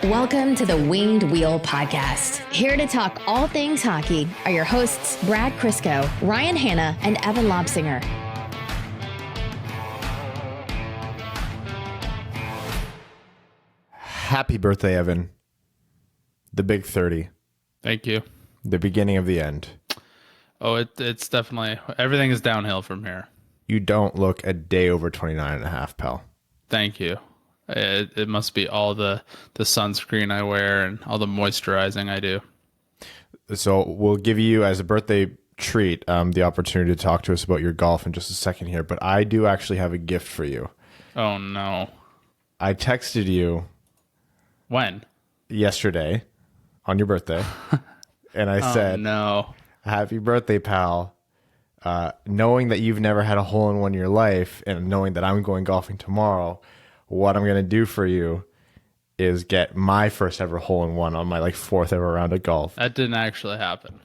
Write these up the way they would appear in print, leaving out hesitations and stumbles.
Welcome to the Winged Wheel Podcast. Here to talk all things hockey are your hosts, Brad Crisco, Ryan Hanna, and Evan Lobsinger. Happy birthday, Evan. The big 30. Thank you. The beginning of the end. Oh, it's definitely, everything is downhill from here. You don't look a day over 29 and a half, pal. Thank you. It must be all the sunscreen I wear and all the moisturizing I do. So we'll give you, as a birthday treat, the opportunity to talk to us about your golf in just a second here. But I do actually have a gift for you. Oh, no. I texted you. When? Yesterday on your birthday. And I said, no. Happy birthday, pal. Knowing that you've never had a hole-in-one in your life and knowing that I'm going golfing tomorrow, what I'm going to do for you is get my first ever hole-in-one on my fourth ever round of golf. That didn't actually happen.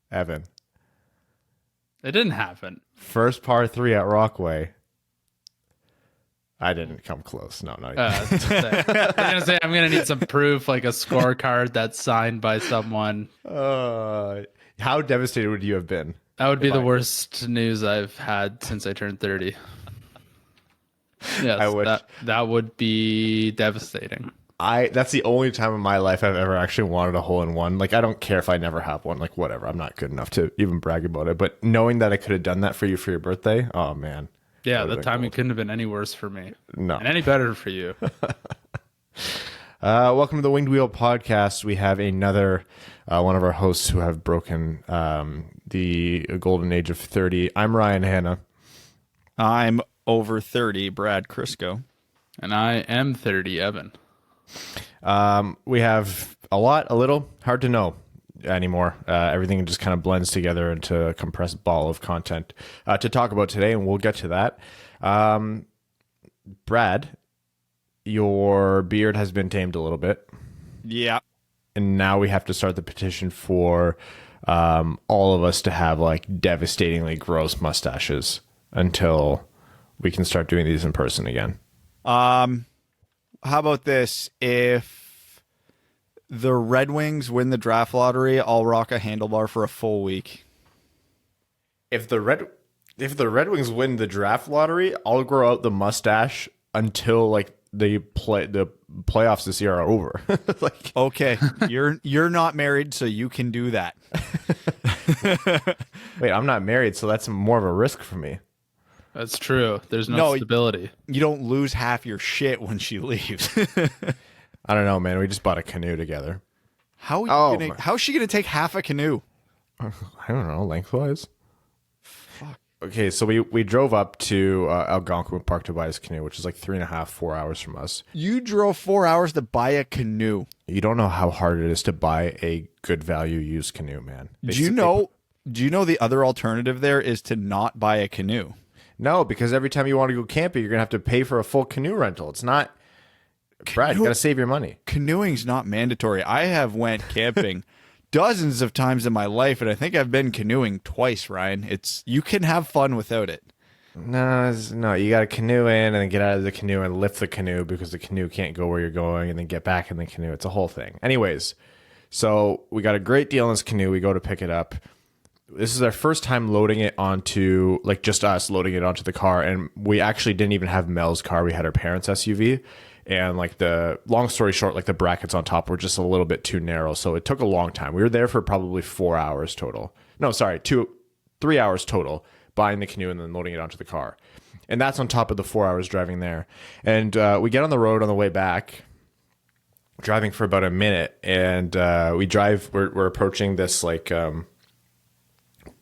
Evan. It didn't happen. First par 3 at Rockway. I didn't come close. No, not even. I was going to say, I'm going to need some proof, like a scorecard that's signed by someone. How devastated would you have been? That would be the worst news I've had since I turned 30. Yes, I wish. That would be devastating. That's the only time in my life I've ever actually wanted a hole-in-one. I don't care if I never have one. Whatever. I'm not good enough to even brag about it. But knowing that I could have done that for you for your birthday, oh, man. Yeah, the timing couldn't have been any worse for me. No. And any better for you. Welcome to the Winged Wheel Podcast. We have another one of our hosts who have broken the golden age of 30. I'm Ryan Hanna. I'm over 30, Brad Crisco. And I am 30, Evan. We have a lot, a little, hard to know anymore. Everything just kind of blends together into a compressed ball of content to talk about today, and we'll get to that. Brad, your beard has been tamed a little bit. Yeah. And now we have to start the petition for all of us to have devastatingly gross mustaches until we can start doing these in person again. How about this? If the Red Wings win the draft lottery, I'll rock a handlebar for a full week. If the Red Wings win the draft lottery, I'll grow out the mustache until the playoffs this year are over. Okay, you're not married, so you can do that. Wait, I'm not married, so that's more of a risk for me. That's true. There's no stability. You don't lose half your shit when she leaves. I don't know, man. We just bought a canoe together. How's she gonna take half a canoe? I don't know, lengthwise. Fuck. Okay, so we drove up to Algonquin Park to buy this canoe, which is 3.5, 4 hours from us. You drove 4 hours to buy a canoe. You don't know how hard it is to buy a good value used canoe, man. Do you know the other alternative there is to not buy a canoe? No, because every time you want to go camping, you're going to have to pay for a full canoe rental. It's not... Brad, you got to save your money. Canoeing's not mandatory. I have went camping dozens of times in my life, and I think I've been canoeing twice, Ryan. You can have fun without it. No, you got to canoe in and then get out of the canoe and lift the canoe because the canoe can't go where you're going and then get back in the canoe. It's a whole thing. Anyways, so we got a great deal on this canoe. We go to pick it up. This is our first time loading it onto, just us loading it onto the car. And we actually didn't even have Mel's car. We had our parents' SUV. And the long story short, the brackets on top were just a little bit too narrow. So it took a long time. We were there for probably 4 hours total. No, sorry, 3 hours total, buying the canoe and then loading it onto the car. And that's on top of the 4 hours driving there. And we get on the road on the way back, driving for about a minute. And we're approaching this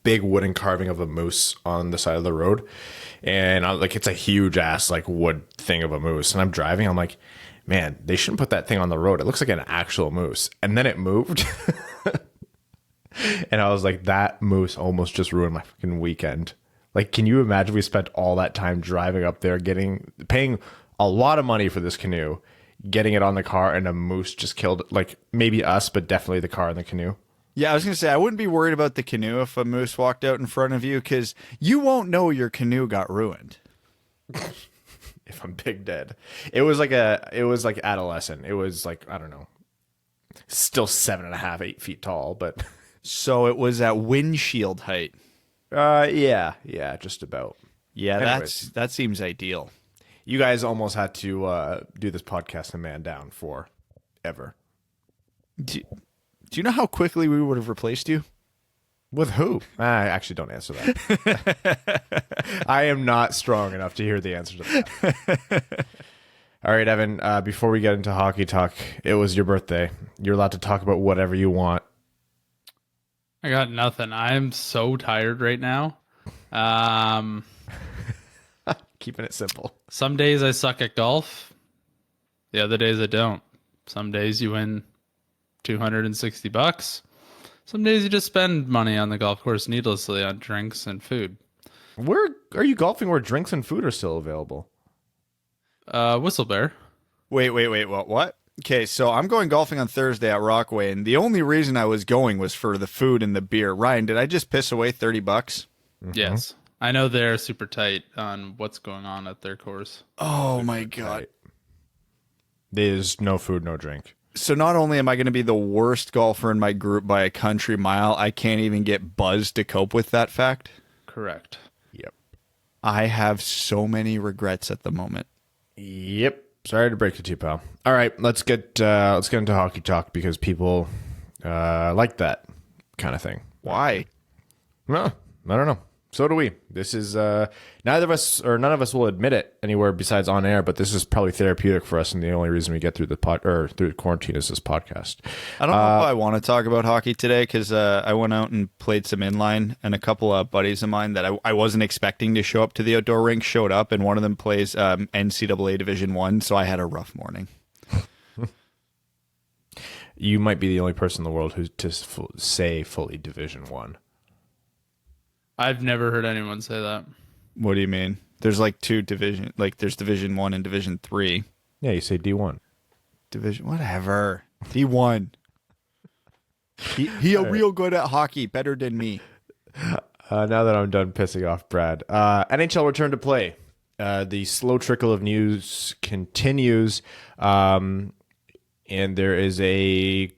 big wooden carving of a moose on the side of the road. And it's a huge ass wood thing of a moose. And I'm driving. I'm like, man, they shouldn't put that thing on the road. It looks like an actual moose. And then it moved. And I was like, that moose almost just ruined my fucking weekend. Can you imagine we spent all that time driving up there, paying a lot of money for this canoe, getting it on the car, and a moose just killed maybe us, but definitely the car and the canoe. Yeah, I was going to say, I wouldn't be worried about the canoe if a moose walked out in front of you, because you won't know your canoe got ruined. if I'm big dead. It was like adolescent. It was like, I don't know, still 7.5, 8 feet tall, but So it was at windshield height. yeah, just about. Yeah, Anyways. that seems ideal. You guys almost had to do this podcast a man down for ever. Do you know how quickly we would have replaced you? With who? I actually don't answer that. I am not strong enough to hear the answer to that. All right, Evan, before we get into hockey talk, it was your birthday. You're allowed to talk about whatever you want. I got nothing. I'm so tired right now. Keeping it simple. Some days I suck at golf. The other days I don't. Some days you win $260. Some days you just spend money on the golf course needlessly on drinks and food. Where are you golfing where drinks and food are still available? Whistle Bear. Wait, what? Okay, so I'm going golfing on Thursday at Rockaway, and the only reason I was going was for the food and the beer. Ryan, did I just piss away $30? Mm-hmm. Yes. I know they're super tight on what's going on at their course. Oh my God. There's no food, no drink. So not only am I going to be the worst golfer in my group by a country mile, I can't even get buzzed to cope with that fact. Correct. Yep. I have so many regrets at the moment. Yep. Sorry to break it to you, pal. All right, let's get into hockey talk because people like that kind of thing. Why? Well, I don't know. So do we. This is none of us will admit it anywhere besides on air, but this is probably therapeutic for us, and the only reason we get through through quarantine is this podcast. I don't know if I want to talk about hockey today because I went out and played some inline, and a couple of buddies of mine that I wasn't expecting to show up to the outdoor rink showed up, and one of them plays NCAA Division I, so I had a rough morning. You might be the only person in the world who say fully Division I. I've never heard anyone say that. What do you mean? There's like two division, like there's Division I and Division III. Yeah, you say D1. Division, whatever. D1. He real good at hockey, better than me. Now that I'm done pissing off Brad, NHL return to play. The slow trickle of news continues, and there is a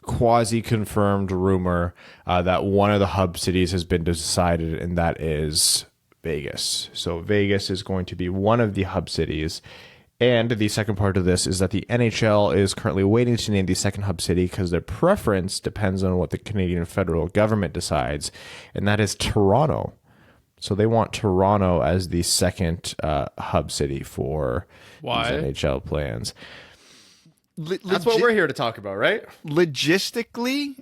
quasi-confirmed rumor that one of the hub cities has been decided, and that is Vegas. So Vegas is going to be one of the hub cities. And the second part of this is that the NHL is currently waiting to name the second hub city because their preference depends on what the Canadian federal government decides, and that is Toronto. So they want Toronto as the second hub city for Why? these NHL plans. That's what we're here to talk about, right? Logistically,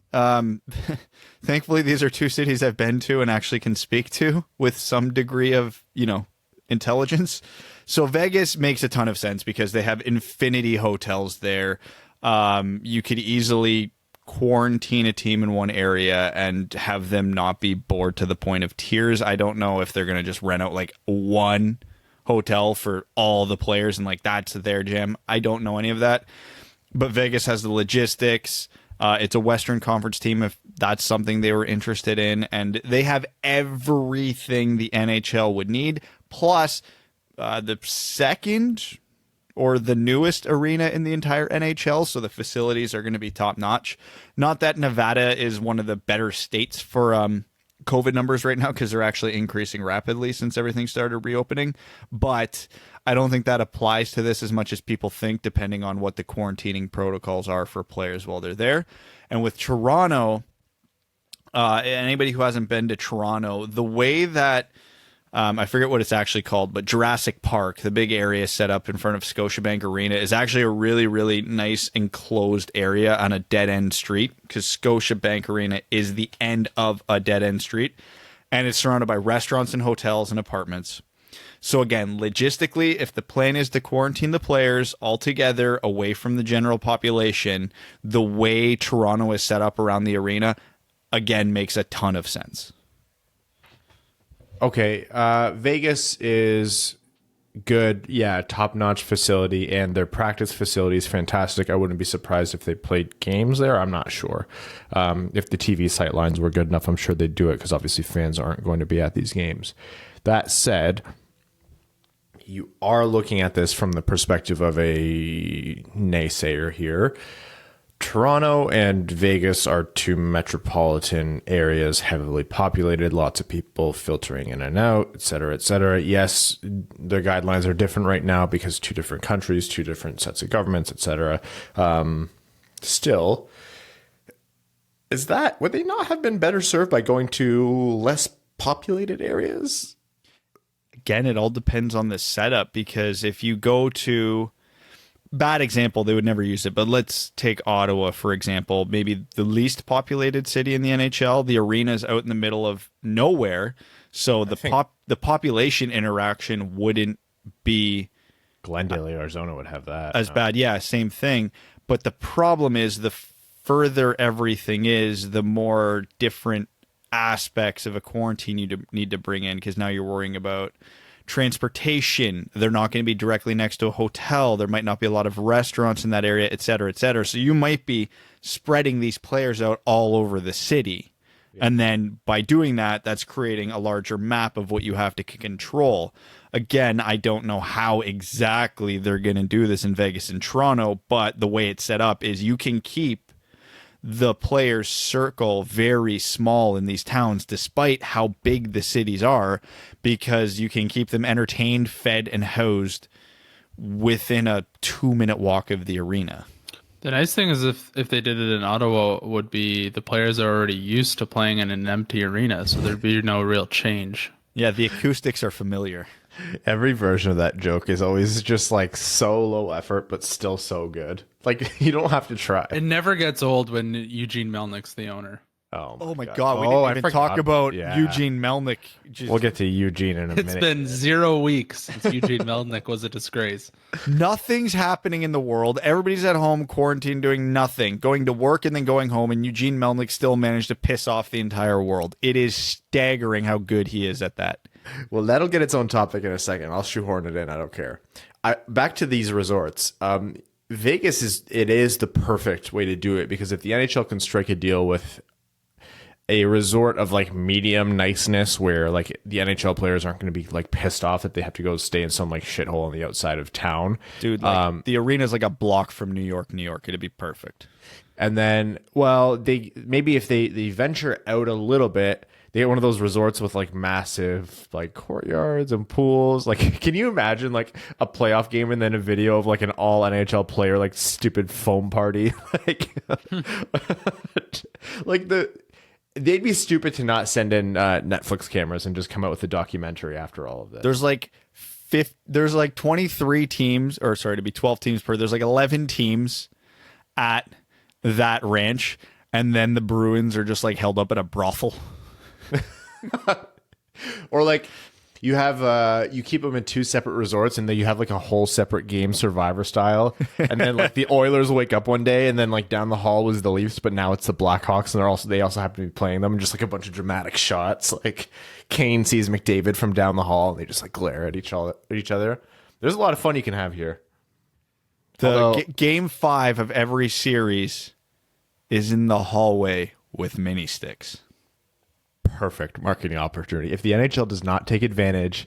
thankfully, these are two cities I've been to and actually can speak to with some degree of, intelligence. So Vegas makes a ton of sense because they have infinity hotels there. You could easily quarantine a team in one area and have them not be bored to the point of tears. I don't know if they're going to just rent out like one hotel for all the players and like that's their gym. I don't know any of that. But Vegas has the logistics. It's a Western Conference team if that's something they were interested in. And they have everything the NHL would need. Plus, the second or the newest arena in the entire NHL. So the facilities are going to be top notch. Not that Nevada is one of the better states for COVID numbers right now because they're actually increasing rapidly since everything started reopening. But I don't think that applies to this as much as people think, depending on what the quarantining protocols are for players while they're there. And with Toronto, anybody who hasn't been to Toronto, the way that I forget what it's actually called, but Jurassic Park, the big area set up in front of Scotiabank Arena, is actually a really, really nice enclosed area on a dead-end street because Scotiabank Arena is the end of a dead-end street, and it's surrounded by restaurants and hotels and apartments. So again, logistically, if the plan is to quarantine the players altogether away from the general population, the way Toronto is set up around the arena, again, makes a ton of sense. Okay, Vegas is good. Yeah, top-notch facility, and their practice facility is fantastic. I wouldn't be surprised if they played games there. I'm not sure. If the TV sightlines were good enough, I'm sure they'd do it because obviously fans aren't going to be at these games. That said, you are looking at this from the perspective of a naysayer here, Toronto and Vegas are two metropolitan areas, heavily populated, lots of people filtering in and out, et cetera, et cetera. Yes, the guidelines are different right now because two different countries, two different sets of governments, et cetera. Still, would they not have been better served by going to less populated areas? Again, it all depends on the setup, because if you go to, bad example, they would never use it, but let's take Ottawa, for example, maybe the least populated city in the NHL. The arena's out in the middle of nowhere, so the population interaction wouldn't be Glendale, Arizona would have that. As bad. Yeah, same thing. But the problem is, the further everything is, the more different aspects of a quarantine you need to bring in, because now you're worrying about transportation. They're not going to be directly next to a hotel. There might not be a lot of restaurants in that area, et cetera, et cetera. So you might be spreading these players out all over the city. Yeah. And then by doing that, that's creating a larger map of what you have to control. Again, I don't know how exactly they're going to do this in Vegas and Toronto, but the way it's set up is you can keep the players' circle very small in these towns, despite how big the cities are, because you can keep them entertained, fed, and housed within a 2-minute walk of the arena. The nice thing is if they did it in Ottawa, would be the players are already used to playing in an empty arena, so there'd be no real change. Yeah, the acoustics are familiar. Every version of that joke is always just like so low effort, but still so good. Like, you don't have to try. It never gets old when Eugene Melnick's the owner. Oh my God. We didn't even talk about Eugene Melnick. We'll get to Eugene in a minute. It's been 0 weeks since Eugene Melnick was a disgrace. Nothing's happening in the world. Everybody's at home, quarantined, doing nothing, going to work and then going home, and Eugene Melnick still managed to piss off the entire world. It is staggering how good he is at that. Well, that'll get its own topic in a second. I'll shoehorn it in. I don't care. Back to these resorts. Vegas is the perfect way to do it, because if the NHL can strike a deal with a resort of like medium niceness, where like the NHL players aren't going to be like pissed off that they have to go stay in some like shithole on the outside of town. Dude, like, the arena's like a block from New York. It'd be perfect. And then, well, maybe if they venture out a little bit, they get one of those resorts with like massive like courtyards and pools. Like, can you imagine like a playoff game and then a video of like an all NHL player like stupid foam party? Like they'd be stupid to not send in Netflix cameras and just come out with a documentary after all of this. There's like 23 teams, or sorry, to be 12 teams per. There's like 11 teams at that ranch, and then the Bruins are just like held up at a brothel. Or like you have you keep them in two separate resorts, and then you have like a whole separate game, Survivor style, and then like the Oilers wake up one day, and then like down the hall was the Leafs, but now it's the Blackhawks, and they also happen to be playing them, and just like a bunch of dramatic shots. Like Kane sees McDavid from down the hall, and they just like glare at each other. There's a lot of fun you can have here. Game 5 of every series is in the hallway with mini sticks. Perfect marketing opportunity. If the NHL does not take advantage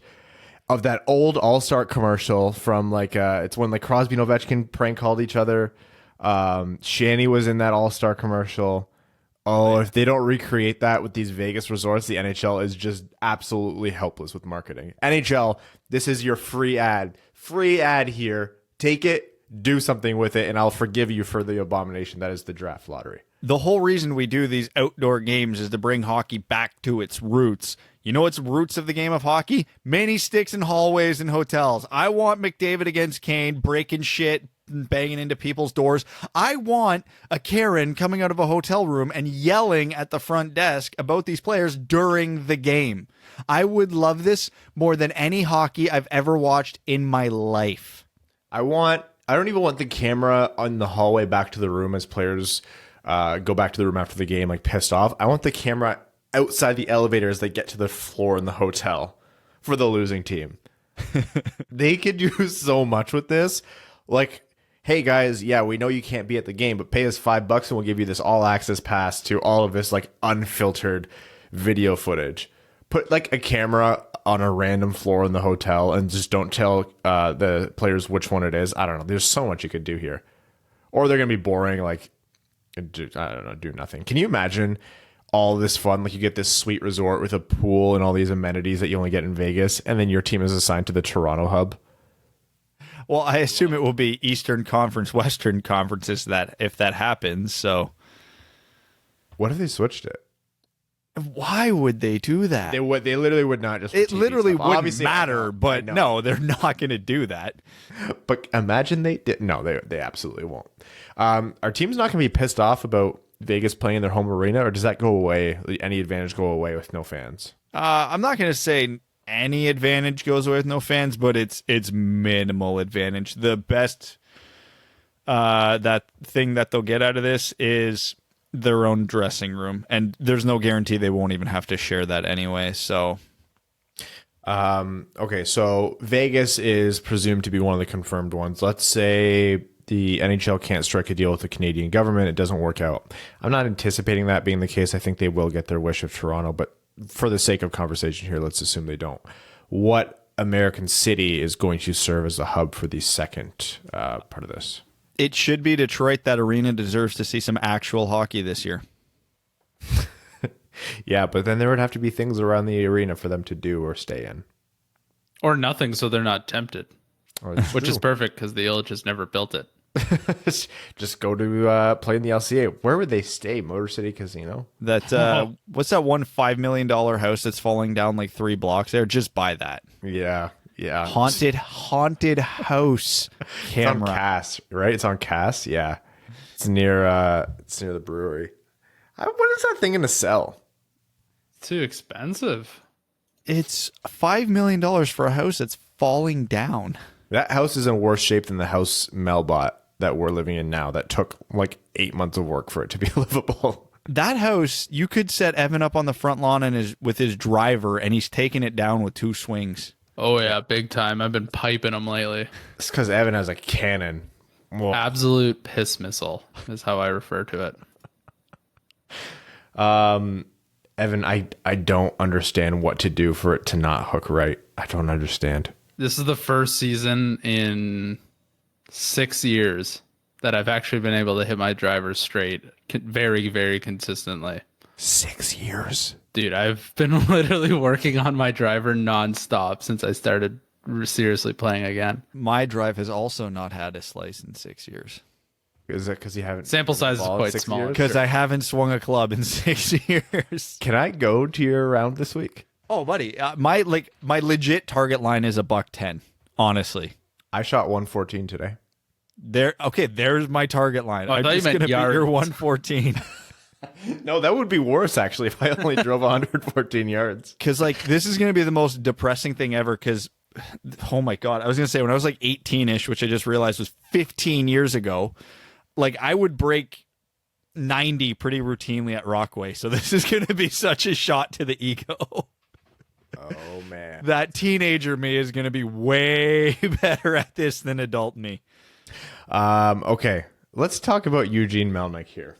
of that old All-Star commercial from like it's when like Crosby and Ovechkin prank called each other. Shanny was in that All-Star commercial. Oh, if they don't recreate that with these Vegas resorts, the NHL is just absolutely helpless with marketing. NHL, this is your free ad. Free ad here. Take it, do something with it, and I'll forgive you for the abomination that is the draft lottery. The whole reason we do these outdoor games is to bring hockey back to its roots. You know what's roots of the game of hockey? Many sticks in hallways and hotels. I want McDavid against Kane, breaking shit, banging into people's doors. I want a Karen coming out of a hotel room and yelling at the front desk about these players during the game. I would love this more than any hockey I've ever watched in my life. I don't even want the camera on the hallway back to the room as players go back to the room after the game, like pissed off. I want the camera outside the elevator as they get to the floor in the hotel for the losing team. They could do so much with this. Like, hey guys, yeah, we know you can't be at the game, but pay us $5 and we'll give you this all access pass to all of this like unfiltered video footage. Put like a camera on a random floor in the hotel and just don't tell the players which one it is. I don't know. There's so much you could do here. Or they're going to be boring, like, I don't know, do nothing. Can you imagine all this fun? Like, you get this sweet resort with a pool and all these amenities that you only get in Vegas, and then your team is assigned to the Toronto hub. Well, I assume it will be Eastern Conference, Western Conferences that if that happens. So, what if they switched it? Why would they do that? They literally would not just. It literally stuff. wouldn't Obviously, matter, but no, they're not going to do that. But imagine they did. No, they absolutely won't. Our team's not going to be pissed off about Vegas playing in their home arena, or does that go away? Any advantage go away with no fans? I'm not going to say any advantage goes away with no fans, but it's minimal advantage. The best that thing that they'll get out of this is their own dressing room, and there's no guarantee they won't even have to share that anyway. So okay, so Vegas is presumed to be one of the confirmed ones. Let's say the NHL can't strike a deal with the Canadian government, it doesn't work out. I'm not anticipating that being the case. I think they will get their wish of Toronto, but for the sake of conversation here, let's assume they don't. What American city is going to serve as a hub for the second part of this? It should be Detroit. That arena deserves to see some actual hockey this year. Yeah, but then there would have to be things around the arena for them to do or stay in. Or nothing, so they're not tempted. Which is perfect because the Illich has never built it. Just go to play in the LCA. Where would they stay? Motor City Casino? That what's that one $5 million house that's falling down like 3 blocks there? Just buy that. Yeah. Haunted house camera. It's on Cass, right? It's on Cass. Yeah, it's near the brewery. What is that thing gonna sell? Too expensive. It's $5 million for a house that's falling down. That house is in worse shape than the house Mel bought that we're living in now. That took like 8 months of work for it to be livable. That house, you could set Evan up on the front lawn and with his driver, and he's taking it down with 2 swings. Oh yeah, big time. I've been piping him lately. It's because Evan has a cannon. Whoa. Absolute piss missile is how I refer to it. Evan, I don't understand what to do for it to not hook right. I don't understand. This is the first season in 6 years that I've actually been able to hit my driver straight very, very consistently. 6 years? Dude, I've been literally working on my driver nonstop since I started seriously playing again. My drive has also not had a slice in 6 years. Is that because you haven't? Sample size is quite small. Because I haven't swung a club in 6 years. Can I go to your round this week? Oh, buddy, my legit target line is $110. Honestly, I shot 114 today. There's my target line. Oh, I I'm thought you just meant gonna yards. be your 114. No, that would be worse actually if I only drove 114 yards. Because this is gonna be the most depressing thing ever. Because oh my god, I was gonna say when I was like 18ish, which I just realized was 15 years ago. I would break 90 pretty routinely at Rockway. So this is gonna be such a shot to the ego. Oh man, that teenager me is gonna be way better at this than adult me. Okay, let's talk about Eugene Melnick here.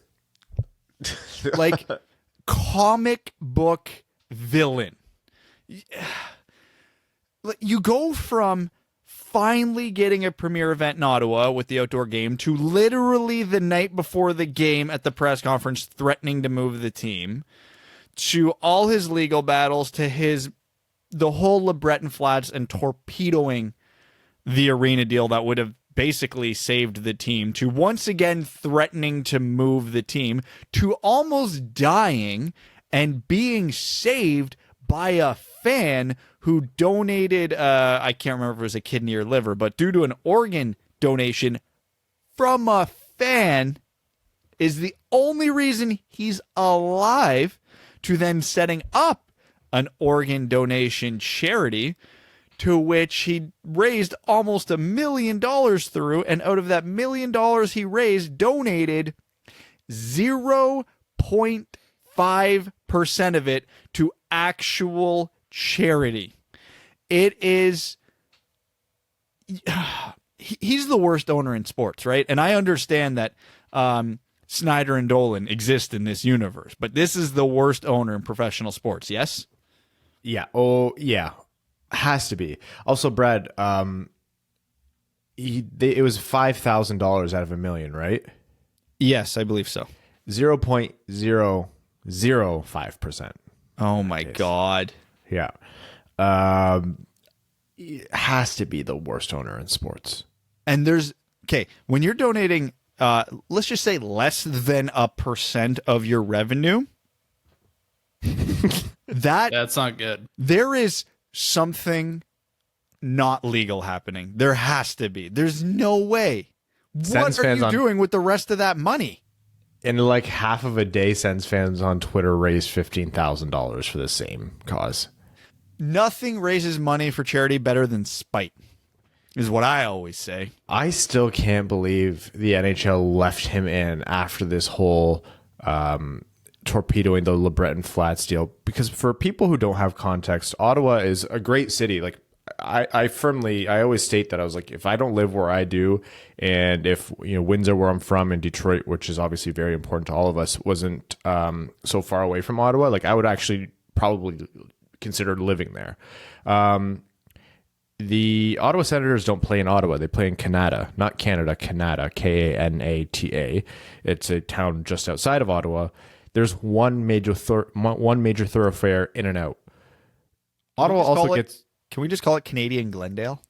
Comic book villain. You go from finally getting a premier event in Ottawa with the outdoor game to literally the night before the game at the press conference threatening to move the team, to all his legal battles, to the whole LeBreton Flats and torpedoing the arena deal that would have basically saved the team, to once again threatening to move the team, to almost dying and being saved by a fan who donated, I can't remember if it was a kidney or liver, but due to an organ donation from a fan is the only reason he's alive, to then setting up an organ donation charity to which he raised almost $1 million through, and out of that $1 million he raised, donated 0.5% of it to actual charity. It is... He's the worst owner in sports, right? And I understand that Snyder and Dolan exist in this universe, but this is the worst owner in professional sports, yes? Yeah. Oh, yeah. Has to be. Also, Brad, it was $5,000 out of $1 million, right? Yes, I believe so. 0.005%. Oh my God. Yeah. It has to be the worst owner in sports. And when you're donating, let's just say less than 1% of your revenue, That's not good. there is something not legal happening. There has to be. There's no way. Sens What are fans you doing with the rest of that money? In like half of a day, Sens fans on Twitter raised $15,000 for the same cause. Nothing raises money for charity better than spite, is what I always say. I still can't believe the NHL left him in after this whole torpedoing the LeBreton Flats deal. Because for people who don't have context, Ottawa is a great city. Like I always state that I was like, if I don't live where I do, and if Windsor, where I'm from, and Detroit, which is obviously very important to all of us, wasn't so far away from Ottawa, like I would actually probably consider living there. The Ottawa Senators don't play in Ottawa. They play in Canada, not Canada, Canada, Kanata. It's a town just outside of Ottawa. There's one major thoroughfare in and out. Ottawa also gets... Can we just call it Canadian Glendale?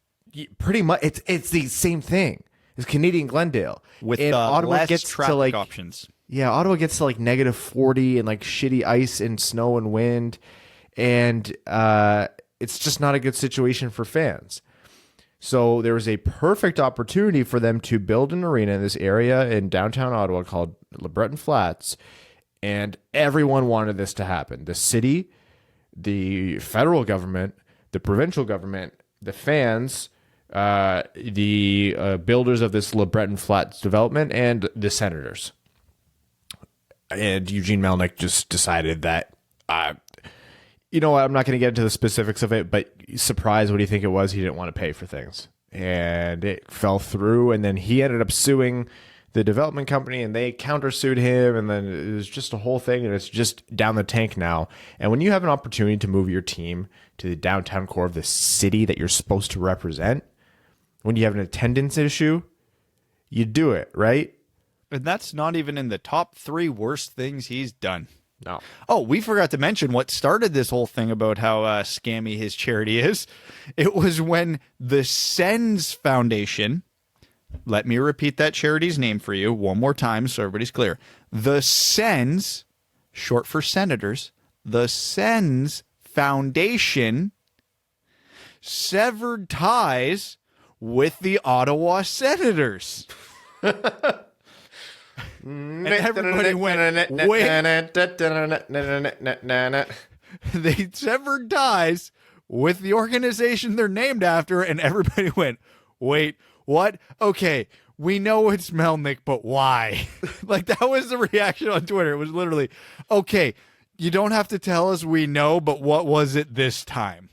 Pretty much. It's the same thing. It's Canadian Glendale. With Ottawa less gets traffic to like options. Yeah, Ottawa gets to like -40 and like shitty ice and snow and wind. And it's just not a good situation for fans. So there was a perfect opportunity for them to build an arena in this area in downtown Ottawa called LeBreton Flats. And everyone wanted this to happen. The city, the federal government, the provincial government, the fans, the builders of this LeBreton Flats development, and the Senators. And Eugene Melnick just decided that... I'm not going to get into the specifics of it, but surprise, what do you think it was? He didn't want to pay for things. And it fell through, and then he ended up suing the development company, and they countersued him, and then it was just a whole thing, and it's just down the tank now. And when you have an opportunity to move your team to the downtown core of the city that you're supposed to represent, when you have an attendance issue, you do it, right? And that's not even in the top 3 worst things he's done. No. Oh, we forgot to mention what started this whole thing about how scammy his charity is. It was when the Sens Foundation, let me repeat that charity's name for you one more time so everybody's clear. The Sens, short for Senators, the Sens Foundation severed ties with the Ottawa Senators. And everybody went, wait. They severed ties with the organization they're named after, and everybody went, wait, what? Okay, we know it's Melnick, but why? Like, that was the reaction on Twitter. It was literally, okay, you don't have to tell us we know, but what was it this time?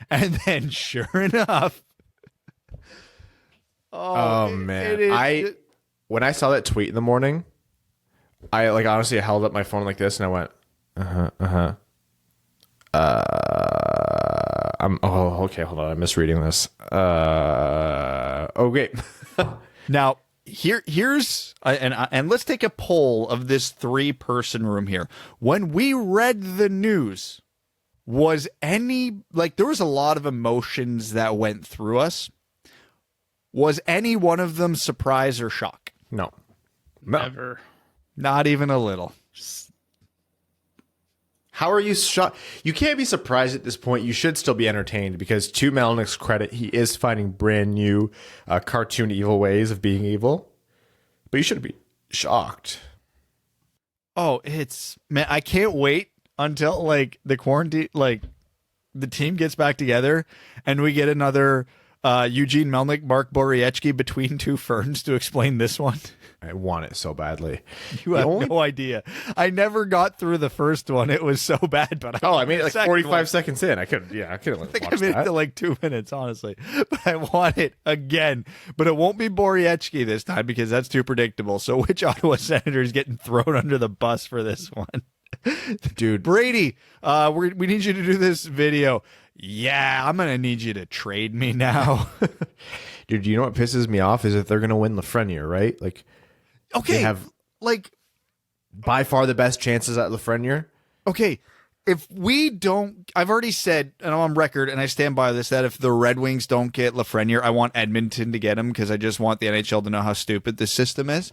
And then, sure enough... man. When I saw that tweet in the morning... I honestly held up my phone like this and I went, okay, hold on, I'm misreading this. Okay. Now, here's and let's take a poll of this 3-person room here. When we read the news, was there was a lot of emotions that went through us. Was any one of them surprise or shock? No. Never. Not even a little. How are you shocked? You can't be surprised at this point. You should still be entertained because, to Melnick's credit, he is finding brand new cartoon evil ways of being evil. But you shouldn't be shocked. Oh, man, I can't wait until the quarantine, the team gets back together and we get another Eugene Melnick, Mark Boriechki between two ferns to explain this one. I want it so badly. You have no idea. I never got through the first one. It was so bad, but I made it 45 seconds in. I think I made it to 2 minutes, honestly. But I want it again. But it won't be Boriechki this time because that's too predictable. So which Ottawa Senator is getting thrown under the bus for this one? Dude, Brady, we need you to do this video. yeah, I'm going to need you to trade me now. Dude, you know what pisses me off is that they're going to win Lafreniere, right? Like, Okay. they have like, by far the best chances at Lafreniere. okay. If we don't, I've already said, and I'm on record, and I stand by this, that if the Red Wings don't get Lafreniere, I want Edmonton to get him because I just want the NHL to know how stupid this system is.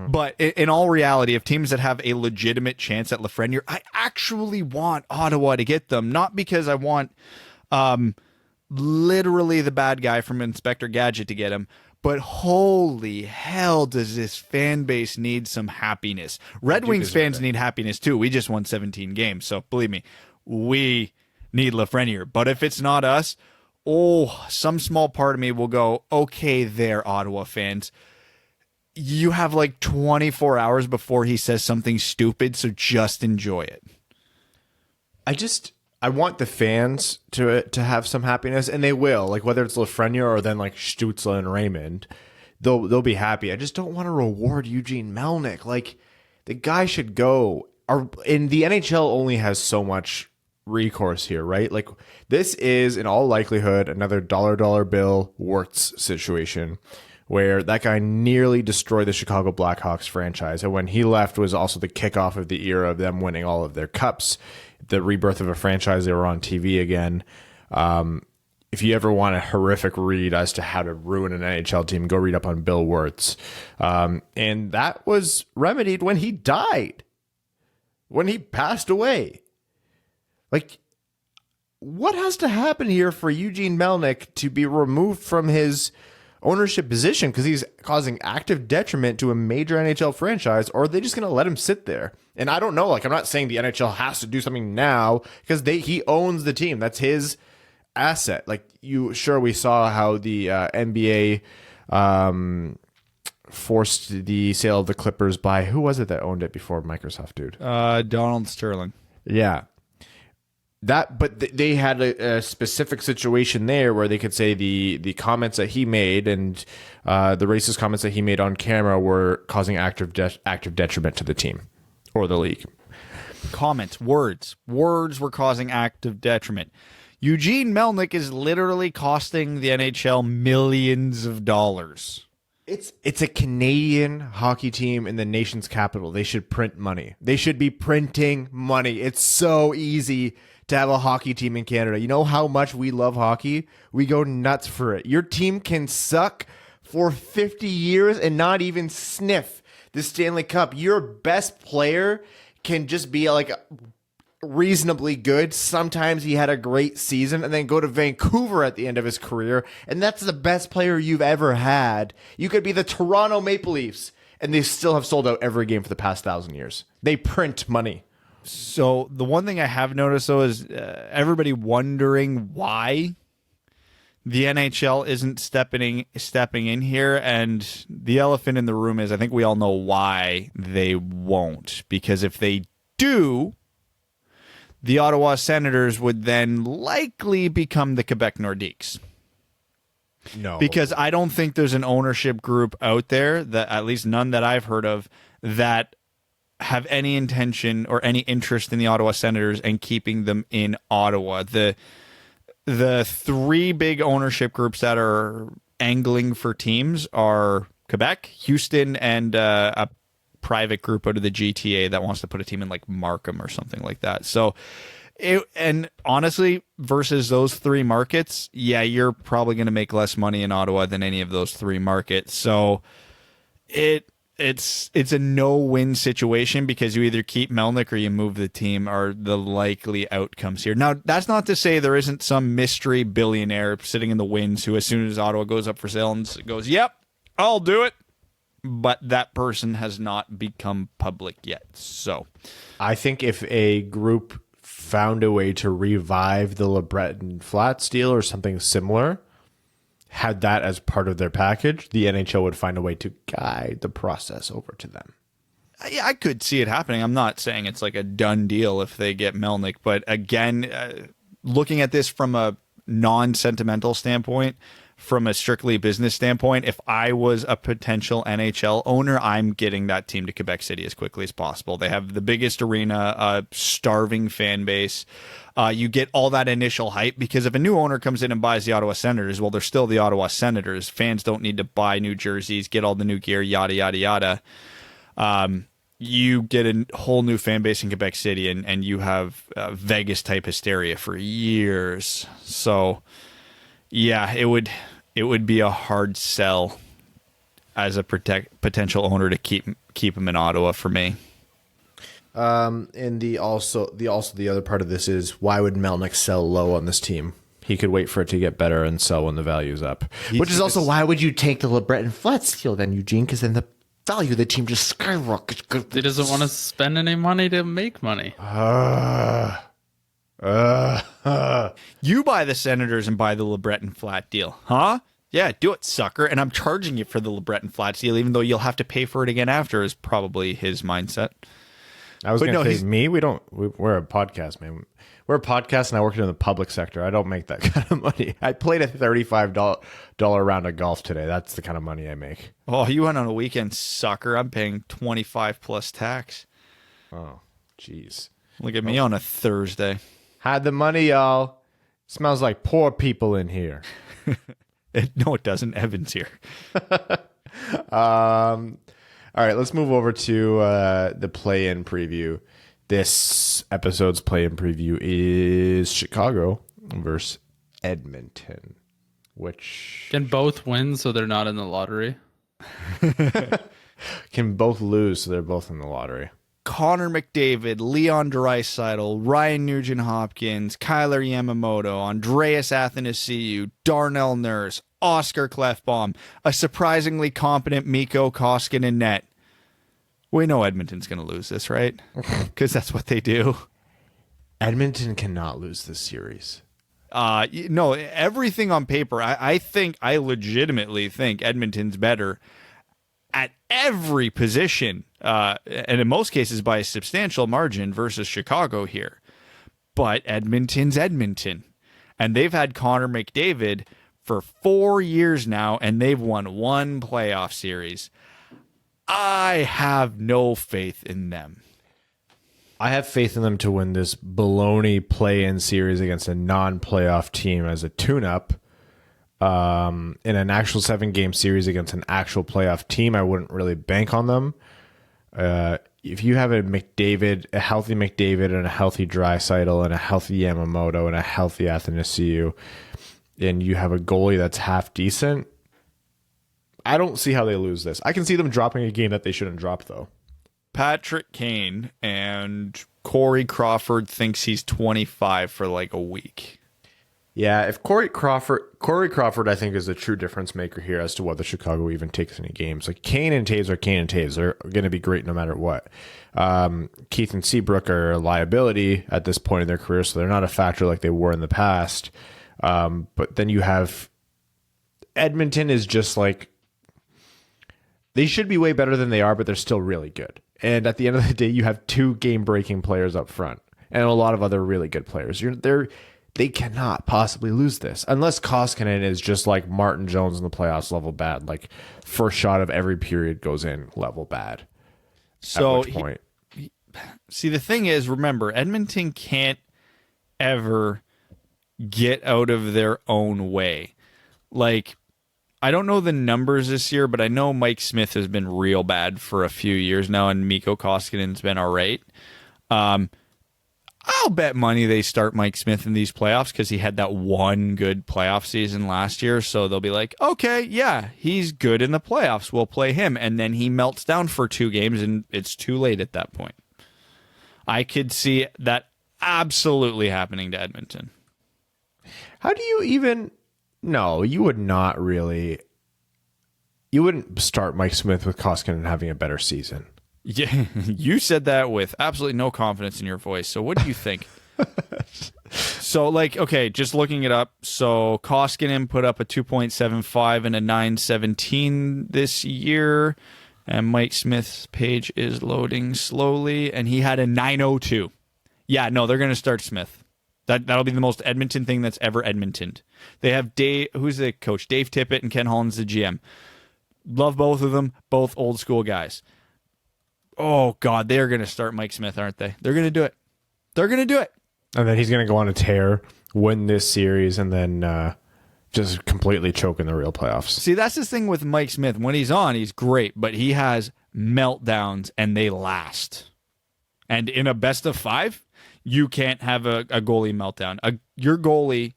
But in all reality, if teams that have a legitimate chance at Lafreniere, I actually want Ottawa to get them, not because I want literally the bad guy from Inspector Gadget to get him, but holy hell does this fan base need some happiness. Red Wings fans need happiness too. We just won 17 games, so believe me, we need Lafreniere. But if it's not us, some small part of me will go, okay there, Ottawa fans. You have like 24 hours before he says something stupid, so just enjoy it. I want the fans to have some happiness, and they will. Like, whether it's Lafreniere or then like Stützle and Raymond, they'll be happy. I just don't want to reward Eugene Melnick. Like, the guy should go. And the NHL only has so much recourse here, right? Like, this is in all likelihood another dollar bill Wirtz situation, where that guy nearly destroyed the Chicago Blackhawks franchise. And when he left was also the kickoff of the era of them winning all of their cups, the rebirth of a franchise. They were on TV again. If you ever want a horrific read as to how to ruin an NHL team, go read up on Bill Wirtz. And that was remedied when he died, when he passed away. Like, what has to happen here for Eugene Melnick to be removed from his ownership position because he's causing active detriment to a major NHL franchise, or are they just going to let him sit there? And I don't know. Like, I'm not saying the NHL has to do something now because he owns the team. That's his asset. Like, we saw how the NBA forced the sale of the Clippers by, who was it that owned it before Microsoft, dude? Donald Sterling. Yeah. But they had a specific situation there where they could say the comments that he made and the racist comments that he made on camera were causing active detriment to the team or the league. Comments, words were causing active detriment. Eugene Melnick is literally costing the NHL millions of dollars. It's a Canadian hockey team in the nation's capital. They should print money. They should be printing money. It's so easy to have a hockey team in Canada. You know how much we love hockey? We go nuts for it. Your team can suck for 50 years and not even sniff the Stanley Cup. Your best player can just be like reasonably good. Sometimes he had a great season and then go to Vancouver at the end of his career, and that's the best player you've ever had. You could be the Toronto Maple Leafs, and they still have sold out every game for the past 1,000 years. They print money. So the one thing I have noticed, though, is everybody wondering why the NHL isn't stepping in here. And the elephant in the room is I think we all know why they won't. Because if they do, the Ottawa Senators would then likely become the Quebec Nordiques. No. Because I don't think there's an ownership group out there, that at least none that I've heard of, that have any intention or any interest in the Ottawa Senators and keeping them in Ottawa. The three big ownership groups that are angling for teams are Quebec, Houston, and a private group out of the GTA that wants to put a team in like Markham or something like that. So, and honestly, versus those three markets, yeah, you're probably going to make less money in Ottawa than any of those three markets. So it's a no-win situation because you either keep Melnick or you move the team are the likely outcomes here. Now, that's not to say there isn't some mystery billionaire sitting in the wings who, as soon as Ottawa goes up for sale, goes, yep, I'll do it. But that person has not become public yet. So I think if a group found a way to revive the LeBreton Flats deal or something similar, had that as part of their package, the NHL would find a way to guide the process over to them. Yeah, I could see it happening. I'm not saying it's like a done deal if they get Melnick. But again, looking at this from a non-sentimental standpoint, from a strictly business standpoint, if I was a potential NHL owner, I'm getting that team to Quebec City as quickly as possible. They have the biggest arena, a starving fan base. You get all that initial hype because if a new owner comes in and buys the Ottawa Senators, well, they're still the Ottawa Senators. Fans don't need to buy new jerseys, get all the new gear, yada, yada, yada. You get a whole new fan base in Quebec City, and you have Vegas-type hysteria for years. So, yeah, it would be a hard sell as a potential owner to keep him in Ottawa for me. And the other part of this is, why would Melnick sell low on this team? He could wait for it to get better and sell when the value's up. Which is also why would you take the LeBreton Flats deal then, Eugene? Because then the value of the team just skyrockets. He doesn't want to spend any money to make money. You buy the Senators and buy the LeBreton Flat deal, huh? Yeah, do it, sucker. And I'm charging you for the LeBreton Flats deal, even though you'll have to pay for it again after, is probably his mindset. I was going to say, we're a podcast, man. We're a podcast, and I work in the public sector. I don't make that kind of money. I played a $35 round of golf today. That's the kind of money I make. Oh, you went on a weekend, sucker. I'm paying 25 plus tax. Oh, jeez. Look at me on a Thursday. Had the money, y'all. Smells like poor people in here. No, it doesn't. Evan's here. All right, let's move over to the play-in preview. This episode's play-in preview is Chicago versus Edmonton, which Can both win so they're not in the lottery? can both lose, so they're both in the lottery. Connor McDavid, Leon Draisaitl, Ryan Nugent-Hopkins, Kyler Yamamoto, Andreas Athanasiou, Darnell Nurse, Oscar Klefbom, a surprisingly competent Mikko Koskinen in net. We know Edmonton's going to lose this, right? Because that's what they do. Edmonton cannot lose this series. No, everything on paper, I legitimately think Edmonton's better at every position, and in most cases by a substantial margin versus Chicago here. But Edmonton's Edmonton. And they've had Connor McDavid for 4 years now, and they've won one playoff series. I have no faith in them. I have faith in them to win this baloney play-in series against a non-playoff team as a tune-up. In an actual 7-game series against an actual playoff team, I wouldn't really bank on them. If you have a healthy McDavid and a healthy Draisaitl and a healthy Yamamoto and a healthy Athanasiou, and you have a goalie that's half decent, I don't see how they lose this. I can see them dropping a game that they shouldn't drop, though. Patrick Kane and Corey Crawford thinks he's 25 for like a week. Yeah, if Corey Crawford, I think, is the true difference maker here as to whether Chicago even takes any games. Like Kane and Taves are Kane and Taves. They're going to be great no matter what. Keith and Seabrook are a liability at this point in their career, so they're not a factor like they were in the past. But then you have Edmonton is just like, they should be way better than they are, but they're still really good. And at the end of the day, you have 2 game-breaking players up front and a lot of other really good players. They cannot possibly lose this unless Koskinen is just like Martin Jones in the playoffs level bad, like first shot of every period goes in level bad. So, at which point? See, the thing is, remember, Edmonton can't ever get out of their own way. Like, I don't know the numbers this year, but I know Mike Smith has been real bad for a few years now, and Mikko Koskinen's been all right. I'll bet money they start Mike Smith in these playoffs because he had that one good playoff season last year. So they'll be like, okay, yeah, he's good in the playoffs. We'll play him. And then he melts down for 2 games, and it's too late at that point. I could see that absolutely happening to Edmonton. How do you even... No, you would not really... You wouldn't start Mike Smith with Koskinen having a better season. Yeah, you said that with absolutely no confidence in your voice. So what do you think? So, like, okay, just looking it up. So Koskinen put up a 2.75 and a 9.17 this year. And Mike Smith's page is loading slowly. And he had a 9.02. Yeah, no, they're going to start Smith. That'll be the most Edmonton thing that's ever Edmontoned. They have who's the coach? Dave Tippett and Ken Holland's the GM. Love both of them, both old school guys. Oh, God, they're going to start Mike Smith, aren't they? They're going to do it. They're going to do it. And then he's going to go on a tear, win this series, and then just completely choke in the real playoffs. See, that's the thing with Mike Smith. When he's on, he's great, but he has meltdowns, and they last. And in a best of 5, you can't have a goalie meltdown. Your goalie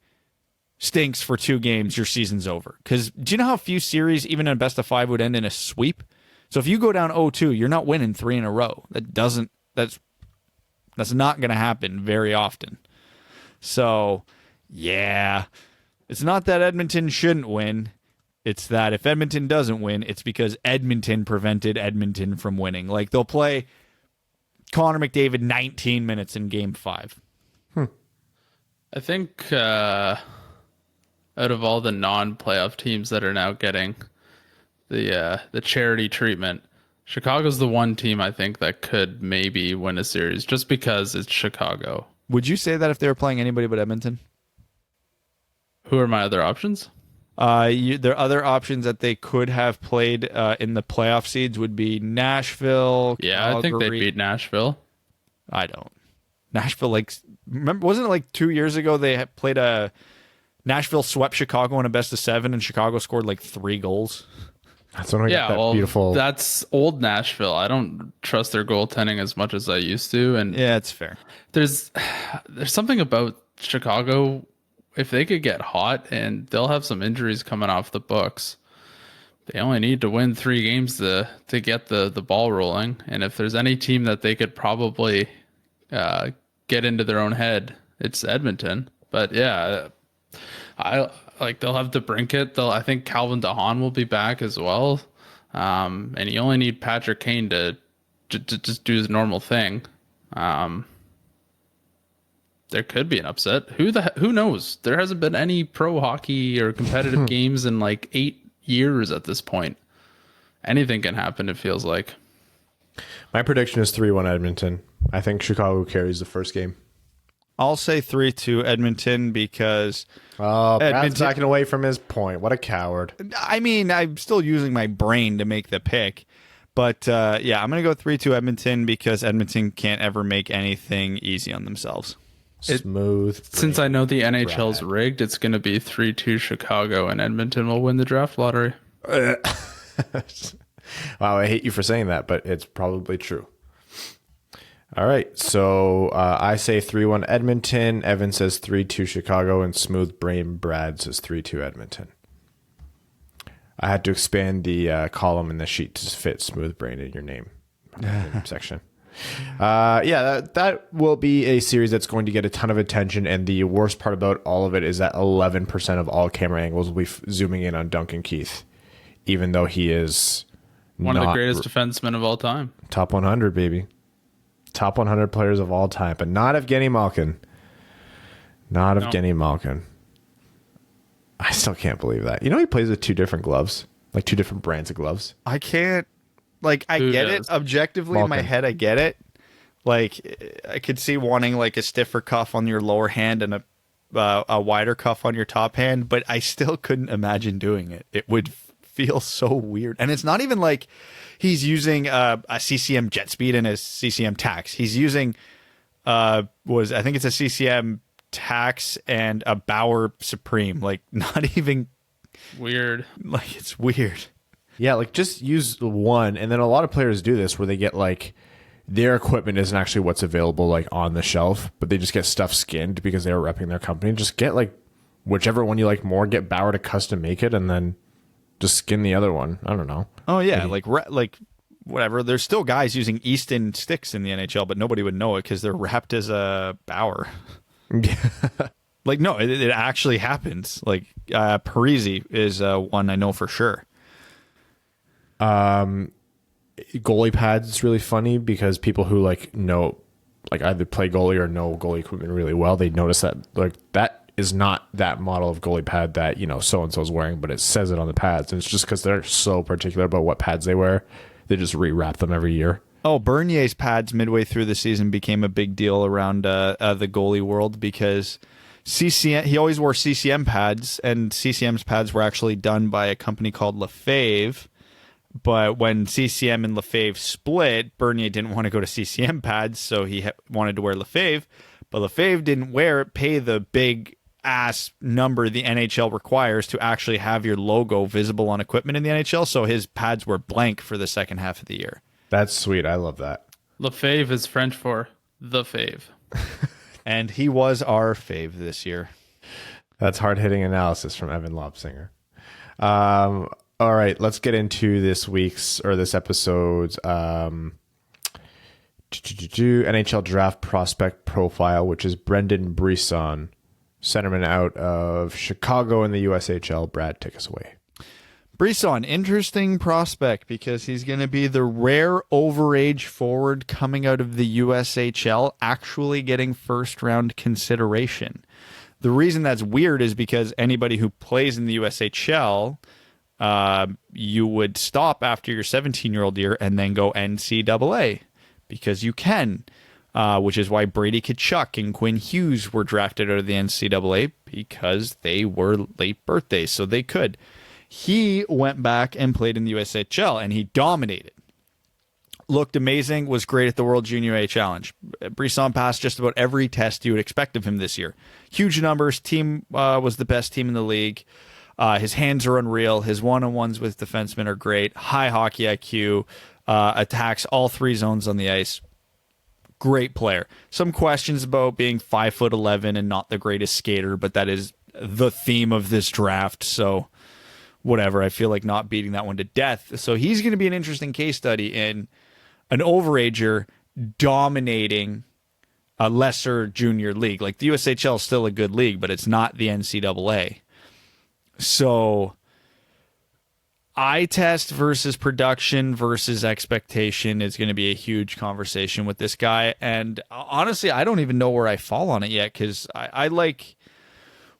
stinks for 2 games, your season's over. Because do you know how few series, even in a best of 5, would end in a sweep? So if you go down 0-2, you're not winning 3 in a row. That's not going to happen very often. So, yeah, it's not that Edmonton shouldn't win. It's that if Edmonton doesn't win, it's because Edmonton prevented Edmonton from winning. Like, they'll play Connor McDavid 19 minutes in Game 5. I think out of all the non-playoff teams that are now getting the charity treatment, Chicago's the one team I think that could maybe win a series just because it's Chicago. Would you say that if they were playing anybody but Edmonton? Who are my other options? Their other options that they could have played in the playoff seeds would be Nashville. Yeah, Calgary. I think they beat Nashville. I don't. Nashville, remember, wasn't it 2 years ago they had played Nashville swept Chicago in a best of 7 and Chicago scored 3 goals? That's when we got that beautiful. That's old Nashville. I don't trust their goaltending as much as I used to. And yeah, it's fair. There's something about Chicago. If they could get hot, and they'll have some injuries coming off the books, they only need to win 3 games to get the ball rolling. And if there's any team that they could probably get into their own head, it's Edmonton. But yeah, they'll have DeBrincat. I think Calvin DeHaan will be back as well. And you only need Patrick Kane to just do his normal thing. There could be an upset. Who knows? There hasn't been any pro hockey or competitive games in 8 years at this point. Anything can happen, it feels like. My prediction is 3-1 Edmonton. I think Chicago carries the first game. I'll say 3-2 Edmonton because Brad's backing away from his point. What a coward. I mean, I'm still using my brain to make the pick. But yeah, I'm going to go 3-2 Edmonton because Edmonton can't ever make anything easy on themselves. Smooth. Since I know the NHL's rigged, it's going to be 3-2 Chicago, and Edmonton will win the draft lottery. Wow, I hate you for saying that, but it's probably true. All right, so I say 3-1 Edmonton, Evan says 3-2 Chicago, and Smooth Brain Brad says 3-2 Edmonton. I had to expand the column in the sheet to fit Smooth Brain in your name section. Yeah, that will be a series that's going to get a ton of attention, and the worst part about all of it is that 11% of all camera angles will be zooming in on Duncan Keith, even though he is one of the greatest defensemen of all time. Top 100, baby. Top 100 players of all time, but not Evgeny Malkin. Not Evgeny Malkin. I still can't believe that. You know he plays with 2 different gloves, 2 different brands of gloves. I can't. I get it objectively Malkin. In my head. I get it. I could see wanting a stiffer cuff on your lower hand and a wider cuff on your top hand, but I still couldn't imagine doing it. It would feel so weird, and it's not even he's using a CCM jet speed and a CCM tax. He's using I think it's a CCM tax and a Bauer Supreme. Not even weird. It's weird. Yeah, just use one, and then a lot of players do this where they get their equipment isn't actually what's available on the shelf, but they just get stuff skinned because they're repping their company. Just get whichever one you like more, get Bauer to custom make it, and then just skin the other one. I don't know. Oh yeah, whatever. There's still guys using Easton sticks in the NHL, but nobody would know it because they're wrapped as a Bauer. No, it actually happens. Parisi is one I know for sure. Goalie pads is really funny because people who know either play goalie or know goalie equipment really well, they notice that that is not that model of goalie pad that so and so's wearing, but it says it on the pads, and it's just because they're so particular about what pads they wear. They just rewrap them every year. Oh, Bernier's pads midway through the season became a big deal around the goalie world because CCM, he always wore CCM pads, and CCM's pads were actually done by a company called Lefebvre. But when CCM and Lefebvre split, Bernier didn't want to go to CCM pads, so he wanted to wear Lefebvre. But Lefebvre didn't pay the big ass number the NHL requires to actually have your logo visible on equipment in the NHL, so his pads were blank for the second half of the year. That's sweet. I love that. Lefebvre is French for the fave. And he was our fave this year. That's hard-hitting analysis from Evan Lobsinger. All right, let's get into this episode's NHL draft prospect profile, which is Brendan Brisson, centerman out of Chicago in the USHL. Brad, take us away. Brisson, interesting prospect because he's going to be the rare overage forward coming out of the USHL actually getting first-round consideration. The reason that's weird is because anybody who plays in the USHL, you would stop after your 17-year-old year and then go NCAA because you can, which is why Brady Tkachuk and Quinn Hughes were drafted out of the NCAA because they were late birthdays, so they could. He went back and played in the USHL, and he dominated. Looked amazing, was great at the World Junior A Challenge. Brisson passed just about every test you would expect of him this year. Huge numbers. Team was the best team in the league. His hands are unreal. His one-on-ones with defensemen are great. High hockey IQ. Attacks all three zones on the ice. Great player. Some questions about being 5'11" and not the greatest skater, but that is the theme of this draft, so whatever. I feel like not beating that one to death. So he's going to be an interesting case study in an overager dominating a lesser junior league. Like the USHL is still a good league, but it's not the NCAA. So eye test versus production versus expectation is going to be a huge conversation with this guy. And honestly, I don't even know where I fall on it yet because I like...